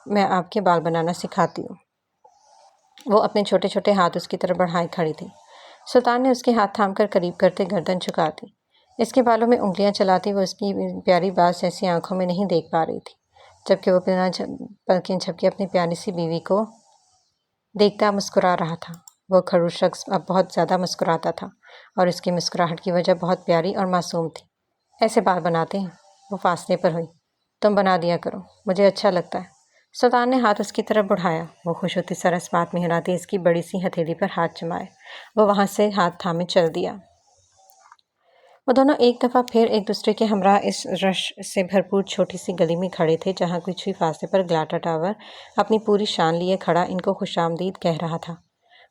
میں آپ کے بال بنانا سکھاتی ہوں۔ وہ اپنے چھوٹے چھوٹے ہاتھ اس کی طرف بڑھائے کھڑی تھی۔ سلطان نے اس کے ہاتھ تھام کر قریب کرتے گردن جھکا دی۔ اس کے بالوں میں انگلیاں چلاتی وہ اس کی پیاری باز ایسی آنکھوں میں نہیں دیکھ پا رہی تھی، جبکہ وہ بنا پلکیں جھپکے اپنی پیاری سی بیوی کو دیکھتا مسکرا رہا تھا۔ وہ خڑوس شخص اب بہت زیادہ مسکراتا تھا اور اس کی مسکراہٹ کی وجہ بہت پیاری اور معصوم تھی۔ ایسے بال بناتے ہیں؟ وہ فاصلے پر ہوئی۔ تم بنا دیا کرو، مجھے اچھا لگتا ہے۔ سلطان نے ہاتھ اس کی طرف بڑھایا۔ وہ خوش ہوتی سر اس بات میں ہلاتی اس کی بڑی سی ہتھیلی پر ہاتھ جمائے۔ وہ وہاں سے ہاتھ تھامے چل دیا۔ وہ دونوں ایک دفعہ پھر ایک دوسرے کے ہمراہ اس رش سے بھرپور چھوٹی سی گلی میں کھڑے تھے جہاں کچھ ہی فاصلے پر گلاٹر ٹاور اپنی پوری شان لیے کھڑا ان کو خوش آمدید کہہ رہا تھا۔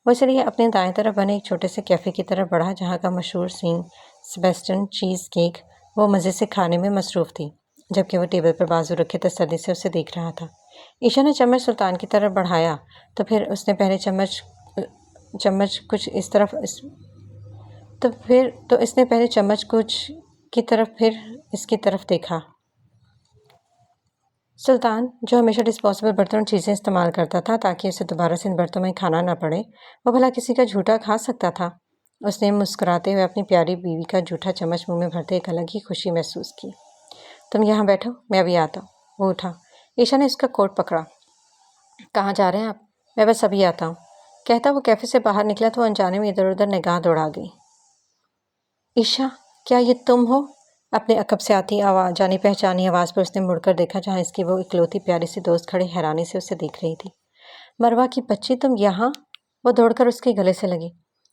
وہ اس لیے اپنے دائیں طرف بنے ایک چھوٹے سے کیفے کی طرف بڑھا جہاں کا مشہور سینٹ سیبیسٹین چیز کیک وہ مزے سے کھانے میں مصروف تھی، جبکہ وہ ٹیبل پر بازو رکھے تسلی سے اسے دیکھ رہا تھا۔ ایشا نے چمچ سلطان کی طرف بڑھایا تو پھر اس نے پہلے چمچ کچھ کی طرف پھر اس کی طرف دیکھا۔ سلطان، جو ہمیشہ ڈسپوزیبل برتن اور چیزیں استعمال کرتا تھا تاکہ اسے دوبارہ سے ان برتنوں میں کھانا نہ پڑے، وہ بھلا کسی کا جھوٹا کھا سکتا تھا؟ اس نے مسکراتے ہوئے اپنی پیاری بیوی کا جھوٹا چمچ منہ میں بھرتے ایک الگ ہی خوشی محسوس کی۔ تم یہاں بیٹھو، میں ابھی آتا ہوں۔ وہ اٹھا۔ ایشا نے اس کا کوٹ پکڑا۔ کہاں جا رہے ہیں آپ؟ میں بس ابھی آتا ہوں، کہتا وہ کیفے سے باہر نکلا تو انجانے میں ادھر ادھر نگاہ دوڑا گئی۔ ایشا، کیا یہ تم ہو؟ اپنے عقب سے آتی جانی پہچانی آواز پر اس نے مڑ کر دیکھا جہاں اس کی وہ اکلوتی پیاری سی دوست کھڑی حیرانی سے اسے دیکھ رہی تھی۔ مروہ کی بچی، تم یہاں؟ وہ دوڑ کر اس کے گلے سے لگی۔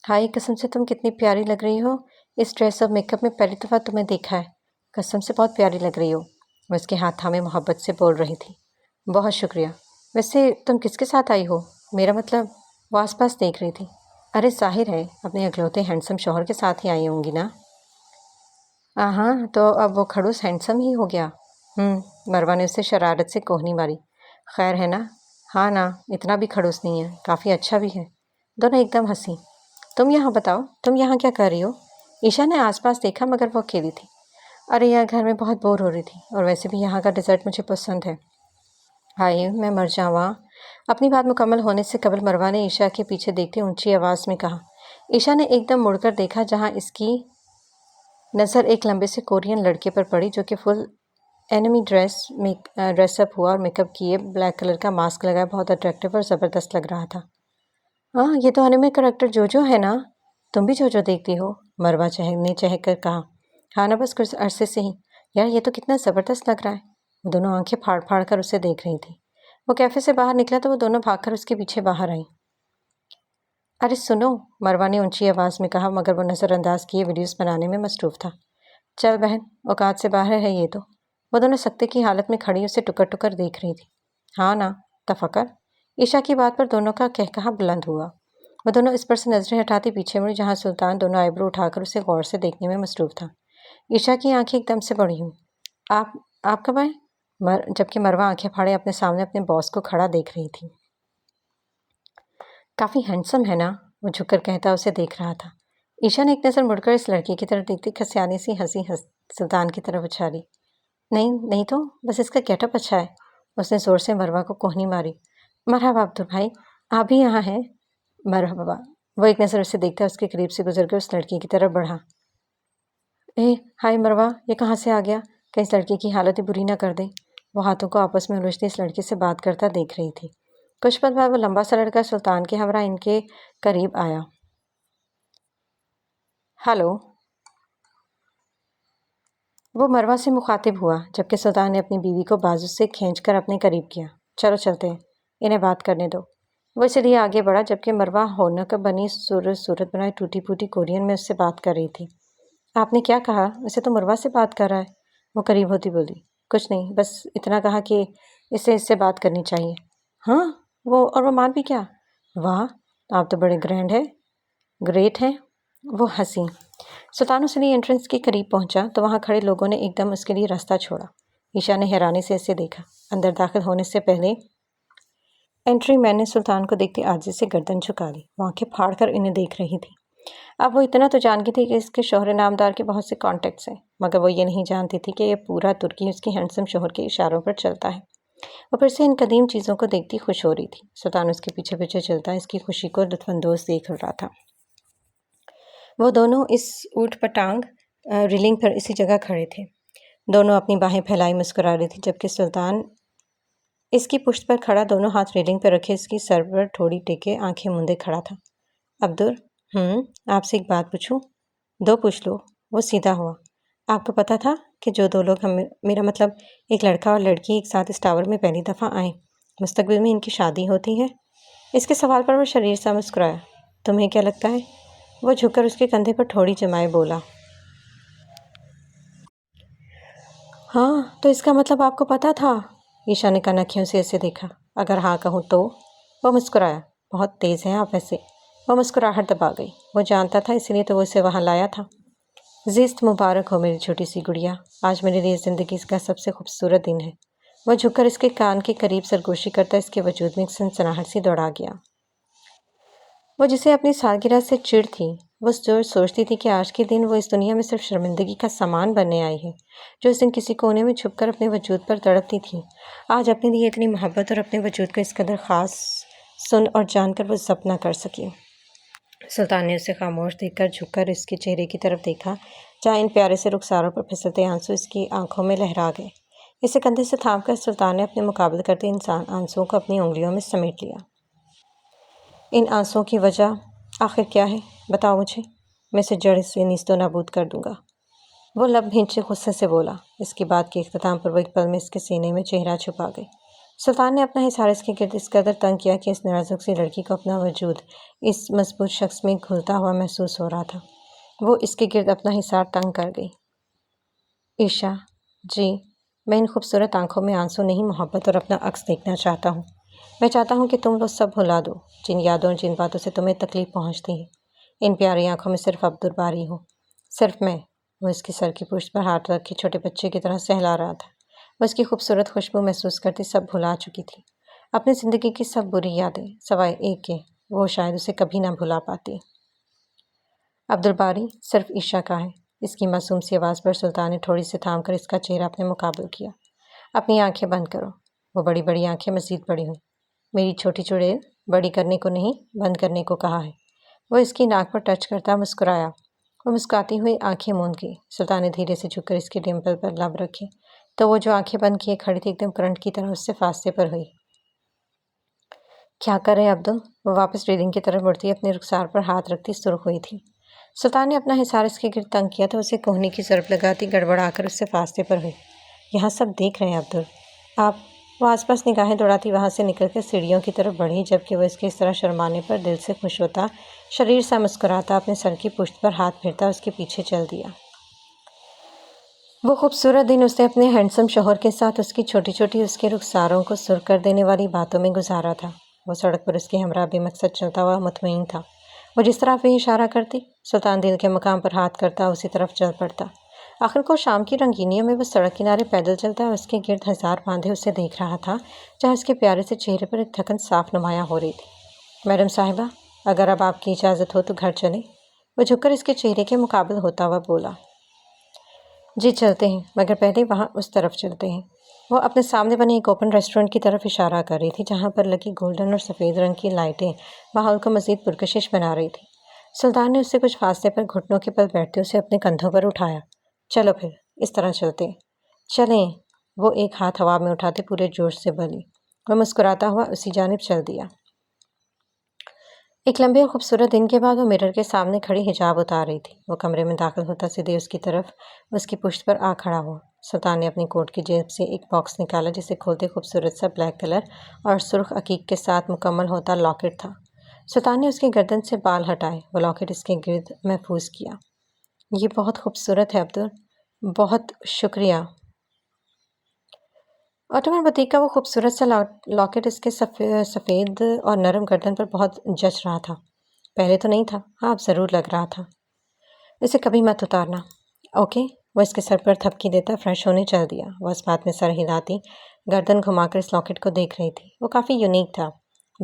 ہائے، قسم سے تم کتنی پیاری لگ رہی ہو، اس ڈریس اور میک اپ میں پہلی دفعہ تمہیں دیکھا ہے، قسم سے بہت پیاری لگ رہی ہو۔ وہ اس کے ہاتھ تھامے محبت سے بول رہی تھی۔ بہت شکریہ۔ ویسے تم کس کے ساتھ آئی ہو؟ میرا مطلب، وہ آس پاس دیکھ رہی تھی۔ ارے ظاہر ہے اپنے اکلوتے ہینڈسم شوہر کے ساتھ ہی آئی ہوں گی نا۔ ہاں، تو اب وہ کھڑوس ہینڈسم ہی ہو گیا۔ مروہ نے اسے شرارت سے کوہنی ماری۔ خیر ہے نا؟ ہاں نا، اتنا بھی کھڑوس نہیں ہے، کافی اچھا بھی ہے۔ دونوں ایک دم ہنسی۔ تم یہاں بتاؤ، تم یہاں کیا کر رہی ہو؟ ایشا نے آس پاس دیکھا مگر وہ اکیلی تھی۔ ارے یار، گھر میں بہت بور ہو رہی تھی، اور ویسے بھی یہاں کا ڈیزرٹ مجھے پسند ہے۔ ہائے، میں مر جاواں۔ اپنی بات مکمل ہونے سے قبل مروہ نے ایشا کے پیچھے دیکھتے اونچی آواز میں کہا۔ ایشا نے ایک دم مڑ کر دیکھا جہاں اس کی نظر ایک لمبے سے کورین لڑکے پر پڑی جو کہ فل اینیمی ڈریس اپ ہوا اور میک اپ کیے، بلیک کلر کا ماسک لگایا، بہت اٹریکٹیو اور زبردست لگ رہا تھا۔ ہاں، یہ تو انیمے کریکٹر جوجو ہے نا؟ تم بھی جوجو دیکھتی ہو؟ مروہ چہک کر کہا۔ ہاں نا، بس کچھ عرصے سے ہی۔ یار، یہ تو کتنا زبردست لگ رہا ہے۔ وہ دونوں آنکھیں پھاڑ پھاڑ کر اسے دیکھ رہی تھی۔ وہ کیفے سے باہر نکلا تو وہ دونوں بھاگ کر اس کے پیچھے باہر آئیں۔ ارے سنو، مروہ نے اونچی آواز میں کہا مگر وہ نظر انداز کیے ویڈیوز بنانے میں مصروف تھا۔ چل بہن، اوقات سے باہر ہے یہ تو۔ وہ دونوں سکتے کی حالت میں کھڑی اسے ٹکر ٹکر دیکھ رہی تھی۔ ہاں نا، تفکر۔ ایشا کی بات پر دونوں کا کہکہا بلند ہوا۔ وہ دونوں اس پر سے نظریں ہٹاتی پیچھے مڑی جہاں سلطان دونوں آئیبرو اٹھا کر اسے غور سے دیکھنے میں مصروف تھا۔ عشا کی آنکھیں ایک دم سے بڑی ہوئیں۔ آپ کب آئے؟ جبکہ مروہ آنکھیں پھاڑے اپنے سامنے اپنے باس کو کھڑا دیکھ رہی تھی۔ کافی ہینڈسم ہے نا؟ وہ جھک کر کہتا اسے دیکھ رہا تھا۔ عشا نے ایک نظر مڑ کر اس لڑکی کی طرف دیکھتی کھسیانی سی ہنسی سلطان کی طرف اچھالی۔ نہیں تو بس اس کا گیٹ اپ اچھا ہے۔ اس نے زور سے مروہ کو کوہنی ماری۔ مرحبا عبدل بھائی، آپ بھی یہاں ہیں؟ مرحبا۔ وہ ایک نظر اسے دیکھتا اس کے قریب سے گزر کر اس لڑکی کی طرف بڑھا۔ ہائی مروہ، یہ کہاں سے آ گیا؟ کہیں اس لڑکی کی حالت ہی بری نہ کر دے۔ وہ ہاتھوں کو آپس میں الجھتے اس لڑکی سے بات کرتا دیکھ رہی تھی۔ کچھ پل بعد وہ لمبا سا لڑکا سلطان کے ہمراہ ان کے قریب آیا۔ ہیلو۔ وہ مروہ سے مخاطب ہوا جبکہ سلطان نے اپنی بیوی کو بازو سے کھینچ کر اپنے قریب کیا۔ چلو چلتے ہیں، انہیں بات کرنے دو۔ وہ اس لیے آگے بڑھا جبکہ مروہ ہونک بنی صورت بنائے ٹوٹی پھوٹی کورین میں اس سے بات کر رہی تھی۔ آپ نے کیا کہا؟ اسے تو مروہ سے بات کر رہا ہے۔ وہ قریب ہوتی بولی۔ کچھ نہیں، بس اتنا کہا کہ اس سے بات کرنی چاہیے۔ ہاں، وہ مان بھی کیا؟ واہ، آپ تو بڑے گریٹ ہیں۔ وہ ہنسی۔ سلطان اس لیے انٹرنس کے قریب پہنچا تو وہاں کھڑے لوگوں نے ایک دم اس کے لیے راستہ چھوڑا۔ عشا نے حیرانی سے اسے دیکھا۔ اندر داخل ہونے سے پہلے انٹری مین نے سلطان کو دیکھتے عاجزی سے گردن جھکا لی۔ وہ آنکھیں پھاڑ کر انہیں دیکھ رہی تھی۔ اب وہ اتنا تو جانتی تھی کہ اس کے شوہر نامدار کے بہت سے کانٹیکٹس ہیں، مگر وہ یہ نہیں جانتی تھی کہ یہ پورا ترکی اس کی ہینڈسم شوہر کے اشاروں پر چلتا ہے۔ وہ پھر سے ان قدیم چیزوں کو دیکھتی خوش ہو رہی تھی۔ سلطان اس کے پیچھے پیچھے چلتا اس کی خوشی کو لطف اندوز دیکھ رہا تھا۔ وہ دونوں اس اوٹ پٹانگ ریلنگ پر اسی جگہ کھڑے تھے۔ دونوں اپنی باہیں پھیلائی مسکرا رہی تھی جبکہ سلطان اس کی پشت پر کھڑا دونوں ہاتھ ریلنگ پر رکھے اس کی سر پر ٹھوڑی ٹیکے آنکھیں موندے کھڑا تھا۔ عبدل، آپ سے ایک بات پوچھوں؟ دو پوچھ لو۔ وہ سیدھا ہوا۔ آپ کو پتہ تھا کہ جو دو لوگ میرا مطلب ایک لڑکا اور لڑکی ایک ساتھ اس ٹاور میں پہلی دفعہ آئیں، مستقبل میں ان کی شادی ہوتی ہے؟ اس کے سوال پر وہ شریر سا مسکرایا۔ تمہیں کیا لگتا ہے؟ وہ جھک کر اس کے کندھے پر ٹھوڑی جمائے بولا۔ ہاں، تو اس کا مطلب آپ کو پتہ تھا؟ عشا نے کنکھیوں سے اسے دیکھا۔ اگر ہاں کہوں تو؟ وہ مسکرایا۔ بہت تیز ہیں آپ ویسے۔ وہ مسکراہٹ دبا گئی۔ وہ جانتا تھا اس لیے تو وہ اسے وہاں لایا تھا۔ زیست مبارک ہو میری چھوٹی سی گڑیا، آج میرے لیے زندگی کا سب سے خوبصورت دن ہے۔ وہ جھک کر اس کے کان کے قریب سرگوشی کرتا اس کے وجود میں ایک سنسناہٹ سی دوڑا گیا۔ وہ جسے اپنی سالگرہ سے چڑ تھی، وہ جو سوچتی تھی کہ آج کے دن وہ اس دنیا میں صرف شرمندگی کا سامان بننے آئی ہے، جو اس دن کسی کونے میں چھپ کر اپنے وجود پر تڑپتی تھی، آج اپنے لیے اتنی محبت اور اپنے وجود کو اس قدر خاص سن اور جان کر وہ ضبط نہ کر سکی۔ سلطان نے اسے خاموش دیکھ کر جھک کر اس کے چہرے کی طرف دیکھا جہاں ان پیارے سے رخساروں پر پھسلتے آنسو اس کی آنکھوں میں لہرا گئے۔ اسے کندھے سے تھام کر سلطان نے اپنے مقابل کرتے ان آنسوؤں کو اپنی انگلیوں میں سمیٹ لیا۔ ان آنسوؤں کی وجہ آخر کیا ہے؟ بتاؤ مجھے، میں اسے جڑ سے نیست و نابود کر دوں گا۔ وہ لب بھینچے غصے سے بولا۔ اس کی بات کے اختتام پر وہ ایک پل میں اس کے سینے میں چہرہ چھپا گئی۔ سلطان نے اپنا حصار اس کے گرد اس قدر تنگ کیا کہ اس نازک سی لڑکی کو اپنا وجود اس مضبوط شخص میں گھلتا ہوا محسوس ہو رہا تھا۔ وہ اس کے گرد اپنا حصار تنگ کر گئی۔ عشا، جی، میں ان خوبصورت آنکھوں میں آنسو نہیں محبت اور اپنا عکس دیکھنا چاہتا ہوں۔ میں چاہتا ہوں کہ تم وہ سب بھلا دو جن یادوں اور جن باتوں سے تمہیں تکلیف پہنچتی ہے۔ ان پیاری آنکھوں میں صرف عبدل باری ہو، صرف میں۔ وہ اس کی سر کی پشت پر ہاتھ رکھ کے چھوٹے بچے کی طرح سہلا رہا تھا۔ وہ اس کی خوبصورت خوشبو محسوس کرتی سب بھلا چکی تھی، اپنی زندگی کی سب بری یادیں سوائے ایک کے وہ شاید اسے کبھی نہ بھلا پاتی۔ عبدل باری صرف عشا کا ہے۔ اس کی معصوم سی آواز پر سلطان نے تھوڑی سے تھام کر اس کا چہرہ اپنے مقابل کیا۔ اپنی آنکھیں بند کرو۔ وہ بڑی بڑی آنکھیں مزید بڑی ہوئیں۔ میری چھوٹی چڑیل، بڑی کرنے کو نہیں، بند کرنے کو کہا ہے۔ وہ اس کی ناک پر ٹچ کرتا مسکرایا۔ وہ مسکراتی ہوئی آنکھیں موند گئی۔ سلطان نے دھیرے سے جھک کر اس کے ڈمپل پر لب رکھے تو وہ جو آنکھیں بند کیے کھڑی تھی ایک دم کرنٹ کی طرح اس سے فاصلے پر ہوئی۔ کیا کر رہے عبدل؟ وہ واپس ریلنگ کی طرف مڑتی اپنے رخسار پر ہاتھ رکھتی سرخ ہوئی تھی۔ سلطان نے اپنا حصار اس کے گرد تنگ کیا تو اسے کوہنی کی ضرب لگاتی گڑبڑا کر اس سے فاصلے پر ہوئی۔ یہاں سب دیکھ رہے ہیں عبدل، آپ۔ وہ آس پاس نگاہیں دوڑاتی وہاں سے نکل کر سیڑھیوں کی طرف بڑھی جبکہ وہ اس کے اس طرح شرمانے پر دل سے خوش ہوتا، شریر سا مسکراتا اپنے سر کی پشت پر ہاتھ پھیرتا اس کے پیچھے چل دیا۔ وہ خوبصورت دن اس نے اپنے ہینڈسم شوہر کے ساتھ اس کی چھوٹی چھوٹی اس کے رخساروں کو سرخ کر دینے والی باتوں میں گزارا تھا۔ وہ سڑک پر اس کے ہمراہ بے مقصد چلتا ہوا مطمئن تھا۔ وہ جس طرح وہ اشارہ کرتی، سلطان دل کے مقام پر ہاتھ کرتا اسی طرف چل پڑتا۔ آخر کو شام کی رنگینیوں میں وہ سڑک کنارے پیدل چلتا اور اس کے گرد ہزار باندھے اسے دیکھ رہا تھا، جہاں اس کے پیارے سے چہرے پر ایک تھکن صاف نمایاں ہو رہی تھی۔ میڈم صاحبہ، اگر اب آپ کی اجازت ہو تو گھر چلیں؟ وہ جھک کر اس کے چہرے کے مقابل ہوتا ہوا بولا۔ جی چلتے ہیں، مگر پہلے وہاں اس طرف چلتے ہیں۔ وہ اپنے سامنے بنے ایک اوپن ریسٹورنٹ کی طرف اشارہ کر رہی تھی، جہاں پر لگی گولڈن اور سفید رنگ کی لائٹیں ماحول کو مزید پرکشش بنا رہی تھی۔ سلطان نے اس سے کچھ فاصلے پر گھٹنوں کے بل بیٹھتے اسے اپنے کندھوں پر اٹھایا۔ چلو پھر اس طرح چلتے ہیں۔ چلیں، وہ ایک ہاتھ ہوا میں اٹھاتے پورے جوش سے بولی۔ وہ مسکراتا ہوا اسی جانب چل دیا۔ ایک لمبے اور خوبصورت دن کے بعد وہ مرر کے سامنے کھڑی حجاب اتار رہی تھی۔ وہ کمرے میں داخل ہوتا سیدھے اس کی طرف اس کی پشت پر آ کھڑا ہوا۔ سلطان نے اپنی کوٹ کی جیب سے ایک باکس نکالا، جسے کھولتے خوبصورت سا بلیک کلر اور سرخ عقیق کے ساتھ مکمل ہوتا لاکٹ تھا۔ سلطان نے اس کے گردن سے بال ہٹائے، وہ لاکٹ اس کے گرد محفوظ کیا۔ یہ بہت خوبصورت ہے عبدل، بہت شکریہ۔ آٹومن بوتیک کا وہ خوبصورت سا لاکٹ اس کے سفید اور نرم گردن پر بہت جچ رہا تھا۔ پہلے تو نہیں تھا، ہاں اب ضرور لگ رہا تھا۔ اسے کبھی مت اتارنا۔ اوکے، وہ اس کے سر پر تھپکی دیتا فریش ہونے چل دیا۔ وہ اس بات میں سر ہلاتی گردن گھما کر اس لاکٹ کو دیکھ رہی تھی۔ وہ کافی یونیک تھا۔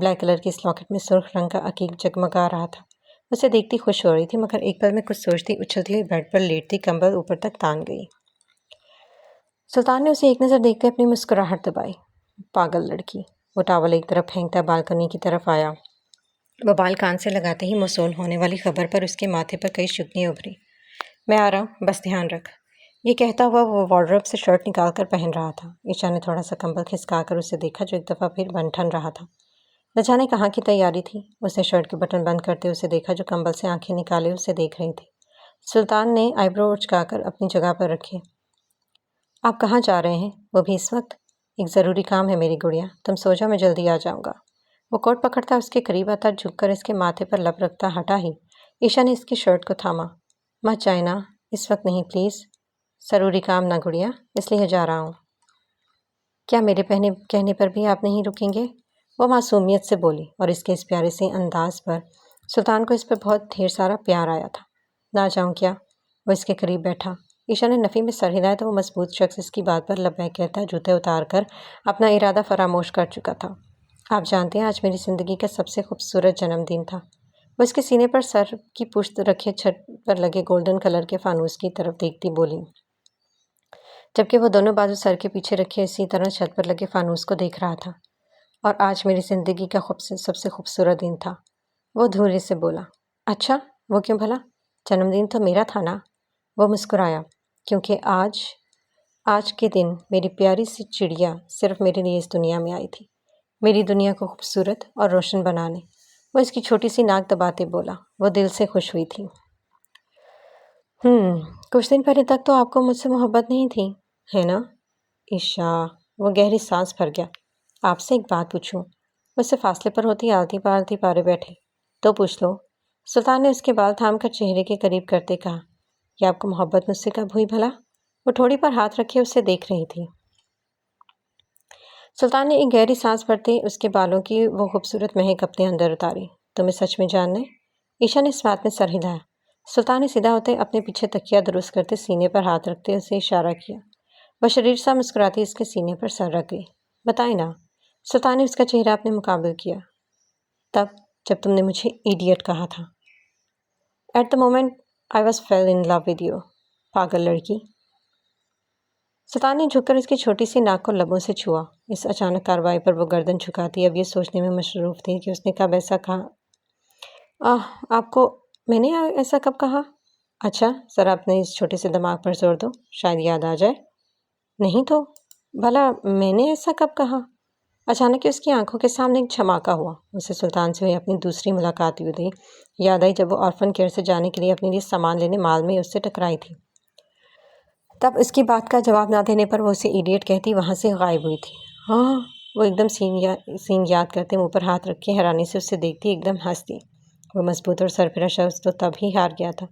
بلیک کلر کی اس لاکٹ میں سرخ رنگ کا عقیق جگمگا رہا تھا۔ اسے دیکھتی خوش ہو رہی تھی، مگر ایک پل میں کچھ سوچتی اچھلتی ہوئی بیڈ پر لیٹتی کمبل اوپر تک تان گئی۔ سلطان نے اسے ایک نظر دیکھتے اپنی مسکراہٹ دبائی۔ پاگل لڑکی۔ وہ ٹاول ایک طرف پھینکتا بالکنی کی طرف آیا۔ وہ بال کان سے لگاتے ہی موصول ہونے والی خبر پر اس کے ماتھے پر کئی شگنیں ابھری۔ میں آ رہا ہوں، بس دھیان رکھ۔ یہ کہتا ہوا وہ وارڈروب سے شرٹ نکال کر پہن رہا تھا۔ عشا نے تھوڑا سا کمبل کھسکا کر اسے دیکھا، جو ایک دفعہ پھر بن ٹھن رہا تھا۔ نہ جانے کہاں کی تیاری تھی۔ اس نے شرٹ کے بٹن بند کرتے اسے دیکھا، جو کمبل سے آنکھیں نکالے اسے دیکھ رہی تھی۔ سلطان نے آئی برو اچکا کر اپنی جگہ پر رکھے۔ آپ کہاں جا رہے ہیں؟ وہ بھی اس وقت؟ ایک ضروری کام ہے میری گڑیا، تم سو جاؤ، میں جلدی آ جاؤں گا۔ وہ کوٹ پکڑتا اس کے قریب آتا، جھک کر اس کے ماتھے پر لب رکھتا ہٹا ہی۔ عشا نے اس کی شرٹ کو تھاما۔ مت جائے نا، اس وقت نہیں پلیز۔ ضروری کام نہ گڑیا، اس لیے جا رہا ہوں۔ کیا میرے کہنے پر بھی آپ نہیں رکیں گے؟ وہ معصومیت سے بولی، اور اس کے اس پیارے سے انداز پر سلطان کو اس پر بہت ڈھیر سارا پیار آیا تھا۔ نہ جاؤں کیا؟ وہ اس کے قریب بیٹھا۔ عشا نے نفی میں سر ہلایا تو وہ مضبوط شخص اس کی بات پر لبیک کہتا جوتے اتار کر اپنا ارادہ فراموش کر چکا تھا۔ آپ جانتے ہیں آج میری زندگی کا سب سے خوبصورت جنم دن تھا۔ وہ اس کے سینے پر سر کی پشت رکھے چھت پر لگے گولڈن کلر کے فانوس کی طرف دیکھتی بولی، جبکہ وہ دونوں بازو سر کے پیچھے رکھے اسی طرح چھت پر لگے فانوس کو دیکھ رہا تھا۔ اور آج میری زندگی کا سب سے خوبصورت دن تھا، وہ دھورے سے بولا۔ اچھا، وہ کیوں بھلا؟ جنم دن تو میرا تھا نا؟ وہ مسکرایا۔ کیونکہ آج کے دن میری پیاری سی چڑیا صرف میرے لیے اس دنیا میں آئی تھی، میری دنیا کو خوبصورت اور روشن بنانے۔ وہ اس کی چھوٹی سی ناک دباتے بولا۔ وہ دل سے خوش ہوئی تھی۔ کچھ دن پہلے تک تو آپ کو مجھ سے محبت نہیں تھی، ہے نا؟ عشا، وہ گہری سانس بھر گیا۔ آپ سے ایک بات پوچھوں؟ وہ اس سے فاصلے پر ہوتی آلتی پالتی پارے بیٹھے۔ تو پوچھ لو۔ سلطان نے اس کے بال تھام کر چہرے کے قریب کرتے کہا۔ یہ آپ کو محبت مجھ سے کب ہوئی بھلا؟ وہ ٹھوڑی پر ہاتھ رکھے اسے دیکھ رہی تھی۔ سلطان نے ایک گہری سانس بھرتے اس کے بالوں کی وہ خوبصورت مہک اپنے اندر اتاری۔ تمہیں سچ میں جاننا ہے؟ عشا نے اس بات میں سر ہلایا۔ سلطان نے سیدھا ہوتے اپنے پیچھے تکیہ درست کرتے سینے پر ہاتھ رکھتے اسے اشارہ کیا۔ وہ شریر سا مسکراتی اس کے سینے پر سر رکھ گئی۔ بتائیں نا۔ سلطان نے اس کا چہرہ اپنے مقابل کیا۔ تب جب تم نے مجھے ایڈیٹ کہا تھا۔ At the moment I was fell in love with you, پاگل لڑکی۔ سلطان نے جھک کر اس کی چھوٹی سی ناک کو لبوں سے چھوا۔ اس اچانک کارروائی پر وہ گردن جھکاتی اب یہ سوچنے میں مصروف تھی کہ اس نے کب ایسا کہا۔ آپ کو میں نے ایسا کب کہا؟ اچھا، ذرا اپنے اس چھوٹے سے دماغ پر زور دو، شاید یاد آ جائے۔ نہیں تو بھلا میں نے ایسا کب کہا؟ اچانک اس کی آنکھوں کے سامنے ایک جھماکا ہوا۔ اسے سلطان سے ہوئی اپنی دوسری ملاقات یاد آئی، جب وہ آرفن کیئر سے جانے کے لیے اپنے لیے سامان لینے مال میں اس سے ٹکرائی تھی۔ تب اس کی بات کا جواب نہ دینے پر وہ اسے ایڈیٹ کہتی وہاں سے غائب ہوئی تھی۔ ہاں، وہ ایک دم سین یاد کرتے منہ پر ہاتھ رکھ کے حیرانی سے اسے دیکھتی ایک دم ہنستی۔ وہ مضبوط اور سرفراز شخص تو تب ہی ہار گیا تھا۔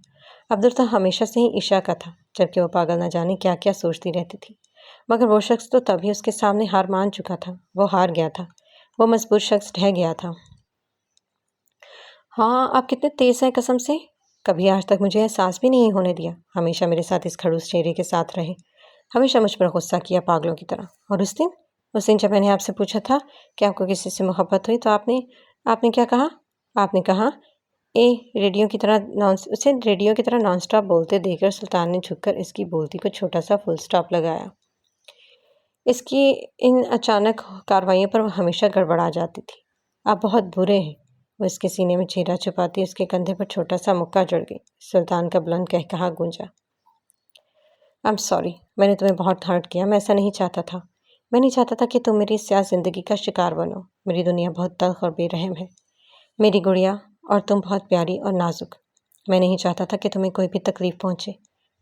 عبدل تو ہمیشہ سے ہی عشا کا تھا، جبکہ وہ پاگل نہ جانے کیا کیا سوچتی رہتی تھی، مگر وہ شخص تو تب ہی اس کے سامنے ہار مان چکا تھا۔ وہ ہار گیا تھا۔ وہ مضبوط شخص ڈھہ گیا تھا۔ ہاں، آپ کتنے تیز ہیں قسم سے، کبھی آج تک مجھے احساس بھی نہیں ہونے دیا، ہمیشہ میرے ساتھ اس کھڑوس چہرے کے ساتھ رہے، ہمیشہ مجھ پر غصہ کیا پاگلوں کی طرح۔ اور اس دن جب میں نے آپ سے پوچھا تھا کہ آپ کو کسی سے محبت ہوئی تو آپ نے کیا کہا؟ آپ نے کہا اسے ریڈیو کی طرح نان سٹاپ بولتے دیکھ کر سلطان نے جھک کر اس کی بولتی کو چھوٹا سا فل سٹاپ لگایا۔ اس کی ان اچانک کارروائیوں پر وہ ہمیشہ گڑبڑا جاتی تھی۔ آپ بہت برے ہیں۔ وہ اس کے سینے میں چہرہ چھپاتی اس کے کندھے پر چھوٹا سا مکہ جڑ گئی۔ سلطان کا بلند کہا گونجا۔ I'm sorry، میں نے تمہیں بہت ہرٹ کیا، میں ایسا نہیں چاہتا تھا۔ میں نہیں چاہتا تھا کہ تم میری سیاہ زندگی کا شکار بنو۔ میری دنیا بہت تلخ اور بے رحم ہے، میری گڑیا، اور تم بہت پیاری اور نازک۔ میں نہیں چاہتا تھا کہ تمہیں کوئی بھی تکلیف پہنچے،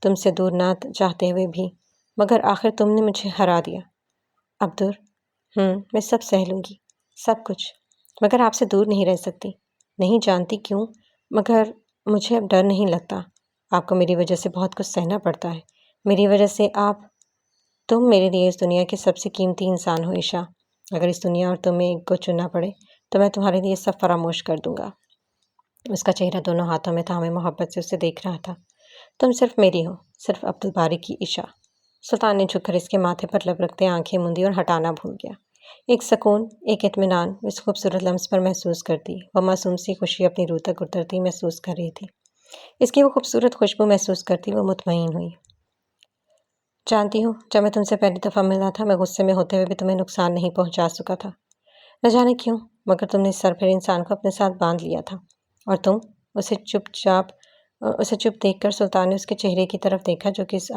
تم سے دور نہ چاہتے ہوئے بھی، مگر آخر تم نے مجھے ہرا دیا۔ عبدور، میں سب سہ لوں گی، سب کچھ، مگر آپ سے دور نہیں رہ سکتی۔ نہیں جانتی کیوں، مگر مجھے اب ڈر نہیں لگتا۔ آپ کو میری وجہ سے بہت کچھ سہنا پڑتا ہے، میری وجہ سے تم میرے لیے اس دنیا کے سب سے قیمتی انسان ہو عشا۔ اگر اس دنیا اور تمہیں ایک کو چننا پڑے تو میں تمہارے لیے سب فراموش کر دوں گا۔ اس کا چہرہ دونوں ہاتھوں میں تھامے محبت سے اسے دیکھ رہا تھا۔ تم صرف میری ہو، صرف عبدالباری کی عشا۔ سلطان نے جھک کر اس کے ماتھے پر لب رکھتے آنکھیں موندی اور ہٹانا بھول گیا۔ ایک سکون، ایک اطمینان اس خوبصورت لمس پر محسوس کرتی، وہ معصوم سی خوشی اپنی روح تک اترتی محسوس کر رہی تھی۔ اس کی وہ خوبصورت خوشبو محسوس کرتی وہ مطمئن ہوئی۔ جانتی ہوں، جب میں تم سے پہلی دفعہ ملا تھا میں غصے میں ہوتے ہوئے بھی تمہیں نقصان نہیں پہنچا سکا تھا، نہ جانے کیوں، مگر تم نے اس سرپھر انسان کو اپنے ساتھ باندھ لیا تھا، اور تم اسے چپ دیکھ کر سلطان نے اس کے چہرے کی طرف دیکھا جو کہ اس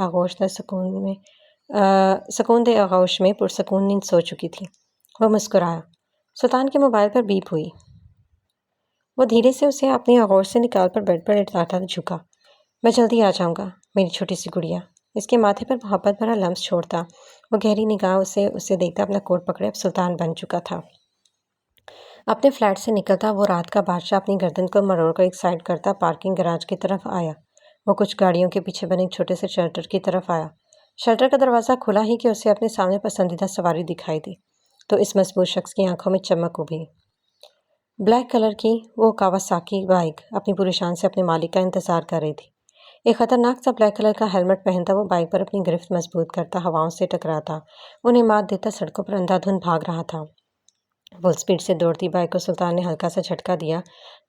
سکون دہ آغوش میں پرسکون نیند سو چکی تھی۔ وہ مسکرایا۔ سلطان کے موبائل پر بیپ ہوئی۔ وہ دھیرے سے اسے اپنی آغوش سے نکال کر بیڈ پر لٹاتا جھکا۔ میں جلدی آ جاؤں گا، میری چھوٹی سی گڑیا۔ اس کے ماتھے پر محبت بھرا لمس چھوڑتا، وہ گہری نگاہ اسے دیکھتا اپنا کوٹ پکڑے اب سلطان بن چکا تھا۔ اپنے فلیٹ سے نکلتا وہ رات کا بادشاہ اپنی گردن کو مروڑ کر ایک سائڈ کرتا پارکنگ گراج کی طرف آیا۔ وہ کچھ گاڑیوں کے پیچھے بنے ایک چھوٹے سے شیلٹر کی طرف آیا۔ شیلٹر کا دروازہ کھلا ہی کہ اسے اپنے سامنے پسندیدہ سواری دکھائی دی تو اس مضبوط شخص کی آنکھوں میں چمک ابھری۔ بلیک کلر کی وہ کاواساکی بائک اپنی پوری شان سے اپنے مالک کا انتظار کر رہی تھی۔ ایک خطرناک سا بلیک کلر کا ہیلمٹ پہنتا وہ بائک پر اپنی گرفت مضبوط کرتا ہواؤں سے ٹکراتا، انہیں مات دیتا سڑکوں پر اندھا دھند بھاگ رہا تھا۔ فل سپیڈ سے دوڑتی بائک کو سلطان نے ہلکا سا جھٹکا دیا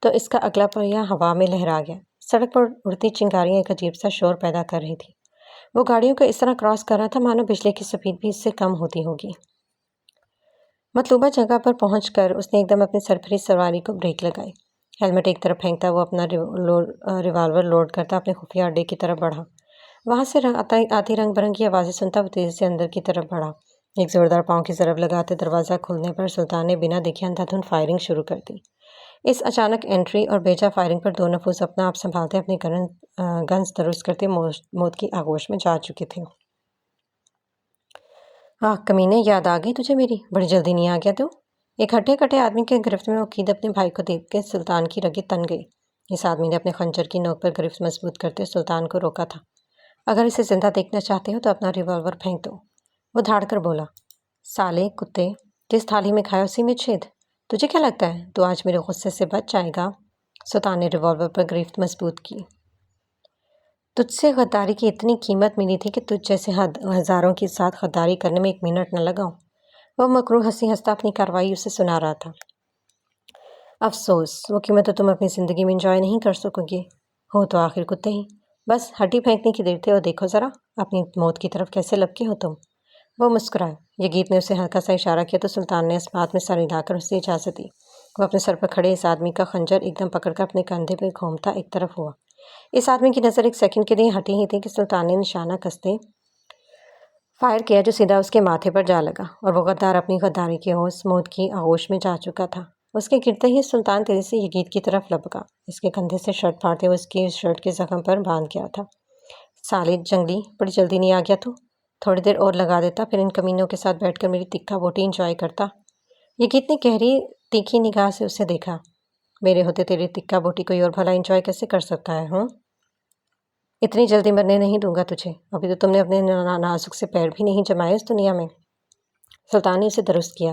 تو اس کا اگلا پہیہ ہوا میں لہرا گیا۔ سڑک پر اڑتی چنگاریاں ایک عجیب سا شور پیدا کر رہی تھی۔ وہ گاڑیوں کو اس طرح کراس کر رہا تھا مانو بجلی کی سپیڈ بھی اس سے کم ہوتی ہوگی۔ مطلوبہ جگہ پر پہنچ کر اس نے ایک دم اپنی سرپھری سواری کو بریک لگائی۔ ہیلمٹ ایک طرف پھینکتا وہ اپنا ریوالور لوڈ کرتا اپنے خفیہ اڈے کی طرف بڑھا۔ وہاں سے آتی رنگ برنگی آوازیں سنتا وہ تیزی سے اندر کی طرف بڑھا۔ ایک زوردار پاؤں کی ضرب لگاتے دروازہ کھلنے پر سلطان نے بنا دیکھے اندھا دھند فائرنگ شروع کر دی۔ اس اچانک انٹری اور بیجا فائرنگ پر دو نفوس اپنا آپ سنبھالتے اپنے گنز درست کرتے موت کی آغوش میں جا چکے تھے۔ کمینے، یاد آ گئی تجھے میری؟ بڑی جلدی نہیں آ گیا تو؟ ایک ہٹے کٹے آدمی کے گرفت میں عقید اپنے بھائی کو دیکھ کے سلطان کی رگیں تن گئی۔ اس آدمی نے اپنے خنجر کی نوک پر گرفت مضبوط کرتے سلطان کو روکا تھا۔ اگر اسے زندہ دیکھنا چاہتے ہو تو اپنا ریوالور پھینک دو، وہ دھاڑ کر بولا۔ سالے کتے، جس تھالی میں کھایا اسی میں چھید، تجھے کیا لگتا ہے تو آج میرے غصے سے بچ جائے گا؟ سلطان نے ریوالور پر گرفت مضبوط کی۔ تجھ سے غداری کی اتنی قیمت ملی تھی کہ تجھ جیسے ہزاروں کے ساتھ غداری کرنے میں ایک منٹ نہ لگاؤں۔ وہ مکروہ ہنسی ہنستا اپنی کارروائی اسے سنا رہا تھا۔ افسوس، وہ قیمت تو تم اپنی زندگی میں انجوائے نہیں کر سکو گے، ہو تو آخر کتے ہی، بس ہڈی پھینکنے کی دیر تھے اور دیکھو ذرا اپنی موت کی طرف کیسے لپکے ہو تم۔ وہ مسکرائے۔ یہ گیت نے اسے ہلکا سا اشارہ کیا تو سلطان نے اس بات میں سر ہلا کر اسے اجازت دی۔ وہ اپنے سر پر کھڑے اس آدمی کا خنجر ایک دم پکڑ کر اپنے کندھے پہ گھومتا ایک طرف ہوا۔ اس آدمی کی نظر ایک سیکنڈ کے لیے ہٹی ہی تھی کہ سلطان نے نشانہ کستے فائر کیا جو سیدھا اس کے ماتھے پر جا لگا، اور وہ غدار اپنی غداری کے ہوش موت کی آغوش میں جا چکا تھا۔ اس کے گرتے ہی سلطان تیزی سے یہ گیت کی طرف لپکا، اس کے کندھے سے شرٹ پھاڑتے وہ اس کی شرٹ کے زخم پر باندھ گیا تھا۔ سالے جنگلی، بڑی جلدی نہیں آ گیا تو؟ تھوڑی دیر اور لگا دیتا، پھر ان کمینوں کے ساتھ بیٹھ کر میری تکہ بوٹی انجوائے کرتا۔ یہ گیت نے گہری تیکھی نگاہ سے اسے دیکھا۔ میرے ہوتے تیری تکہ بوٹی کوئی اور بھلا انجوائے کیسے کر سکتا ہے؟ اتنی جلدی مرنے نہیں دوں گا تجھے، ابھی تو تم نے اپنے نازک سے پیر بھی نہیں جمائے اس دنیا میں۔ سلطان نے اسے درست کیا۔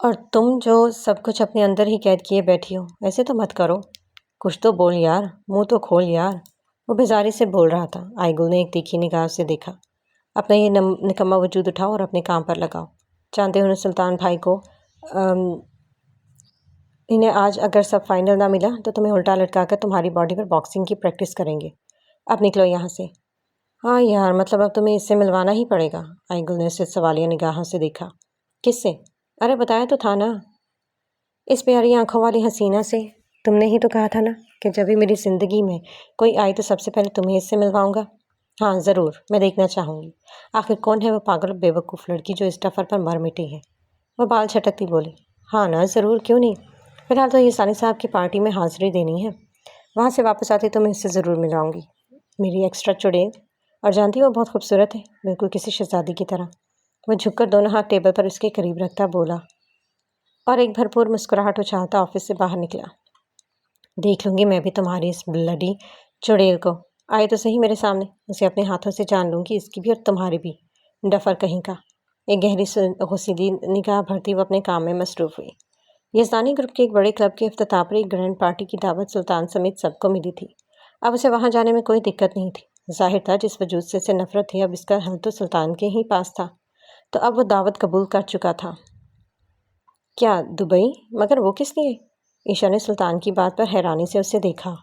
اور تم جو سب کچھ اپنے اندر ہی قید کیے بیٹھی ہو، ایسے تو مت کرو، کچھ تو بول یار، منہ تو کھول یار۔ وہ بیزاری سے بول رہا تھا۔ آئی گل نے ایک تیکھی نگاہ سے دیکھا۔ اپنا یہ نکما وجود اٹھاؤ اور اپنے کام پر لگاؤ۔ جانتے ہو سلطان بھائی کو انہیں آج اگر سب فائنل نہ ملا تو تمہیں الٹا لٹکا کر تمہاری باڈی پر باکسنگ کی پریکٹس کریں گے۔ اب نکلو یہاں سے۔ ہاں یار، مطلب اب تمہیں اس سے ملوانا ہی پڑے گا۔ آئی گل نے اسے سوالیہ نگاہوں سے دیکھا۔ کس سے؟ ارے بتایا تو تھا نا، اس پیاری آنکھوں والی حسینہ سے۔ تم نے ہی تو کہا تھا نا کہ جب بھی میری زندگی میں کوئی آئی تو سب سے پہلے تمہیں اس سے ملواؤں گا۔ ہاں ضرور، میں دیکھنا چاہوں گی آخر کون ہے وہ پاگل اور بیوقوف لڑکی جو اس ڈفر پر مر مٹی ہے۔ وہ بال چھٹکتی بولی۔ ہاں نا ضرور، کیوں نہیں۔ فی الحال تو یہ ثانی صاحب کی پارٹی میں حاضری دینی ہے، وہاں سے واپس آتے تو میں اس سے ضرور ملاؤں گی، میری ایکسٹرا چڑیل۔ اور جانتی ہو وہ بہت خوبصورت ہے، بالکل کسی شہزادی کی طرح۔ وہ جھک کر دونوں ہاتھ ٹیبل پر اس کے قریب رکھتا بولا اور ایک بھرپور مسکراہٹ اچھالتا آفس سے باہر نکلا۔ دیکھ لوں گی میں بھی تمہاری اس بلڈی چڑیل کو، آئے تو صحیح میرے سامنے، اسے اپنے ہاتھوں سے جان لوں گی، اس کی بھی اور تمہاری بھی، ڈفر کہیں کا۔ ایک گہری غصیدی نگاہ بھرتی وہ اپنے کام میں مصروف ہوئی۔ یزدانی گروپ کے ایک بڑے کلب کے افتتاح پر ایک گرینڈ پارٹی کی دعوت سلطان سمیت سب کو ملی تھی۔ اب اسے وہاں جانے میں کوئی دقت نہیں تھی۔ ظاہر تھا جس وجود سے اسے نفرت تھی اب اس کا حل تو سلطان کے ہی پاس تھا، تو اب وہ دعوت قبول کر چکا تھا۔ کیا دبئی؟ مگر وہ کس لیے؟ عائشہ نے سلطان کی بات پر حیرانی سے اسے دیکھا۔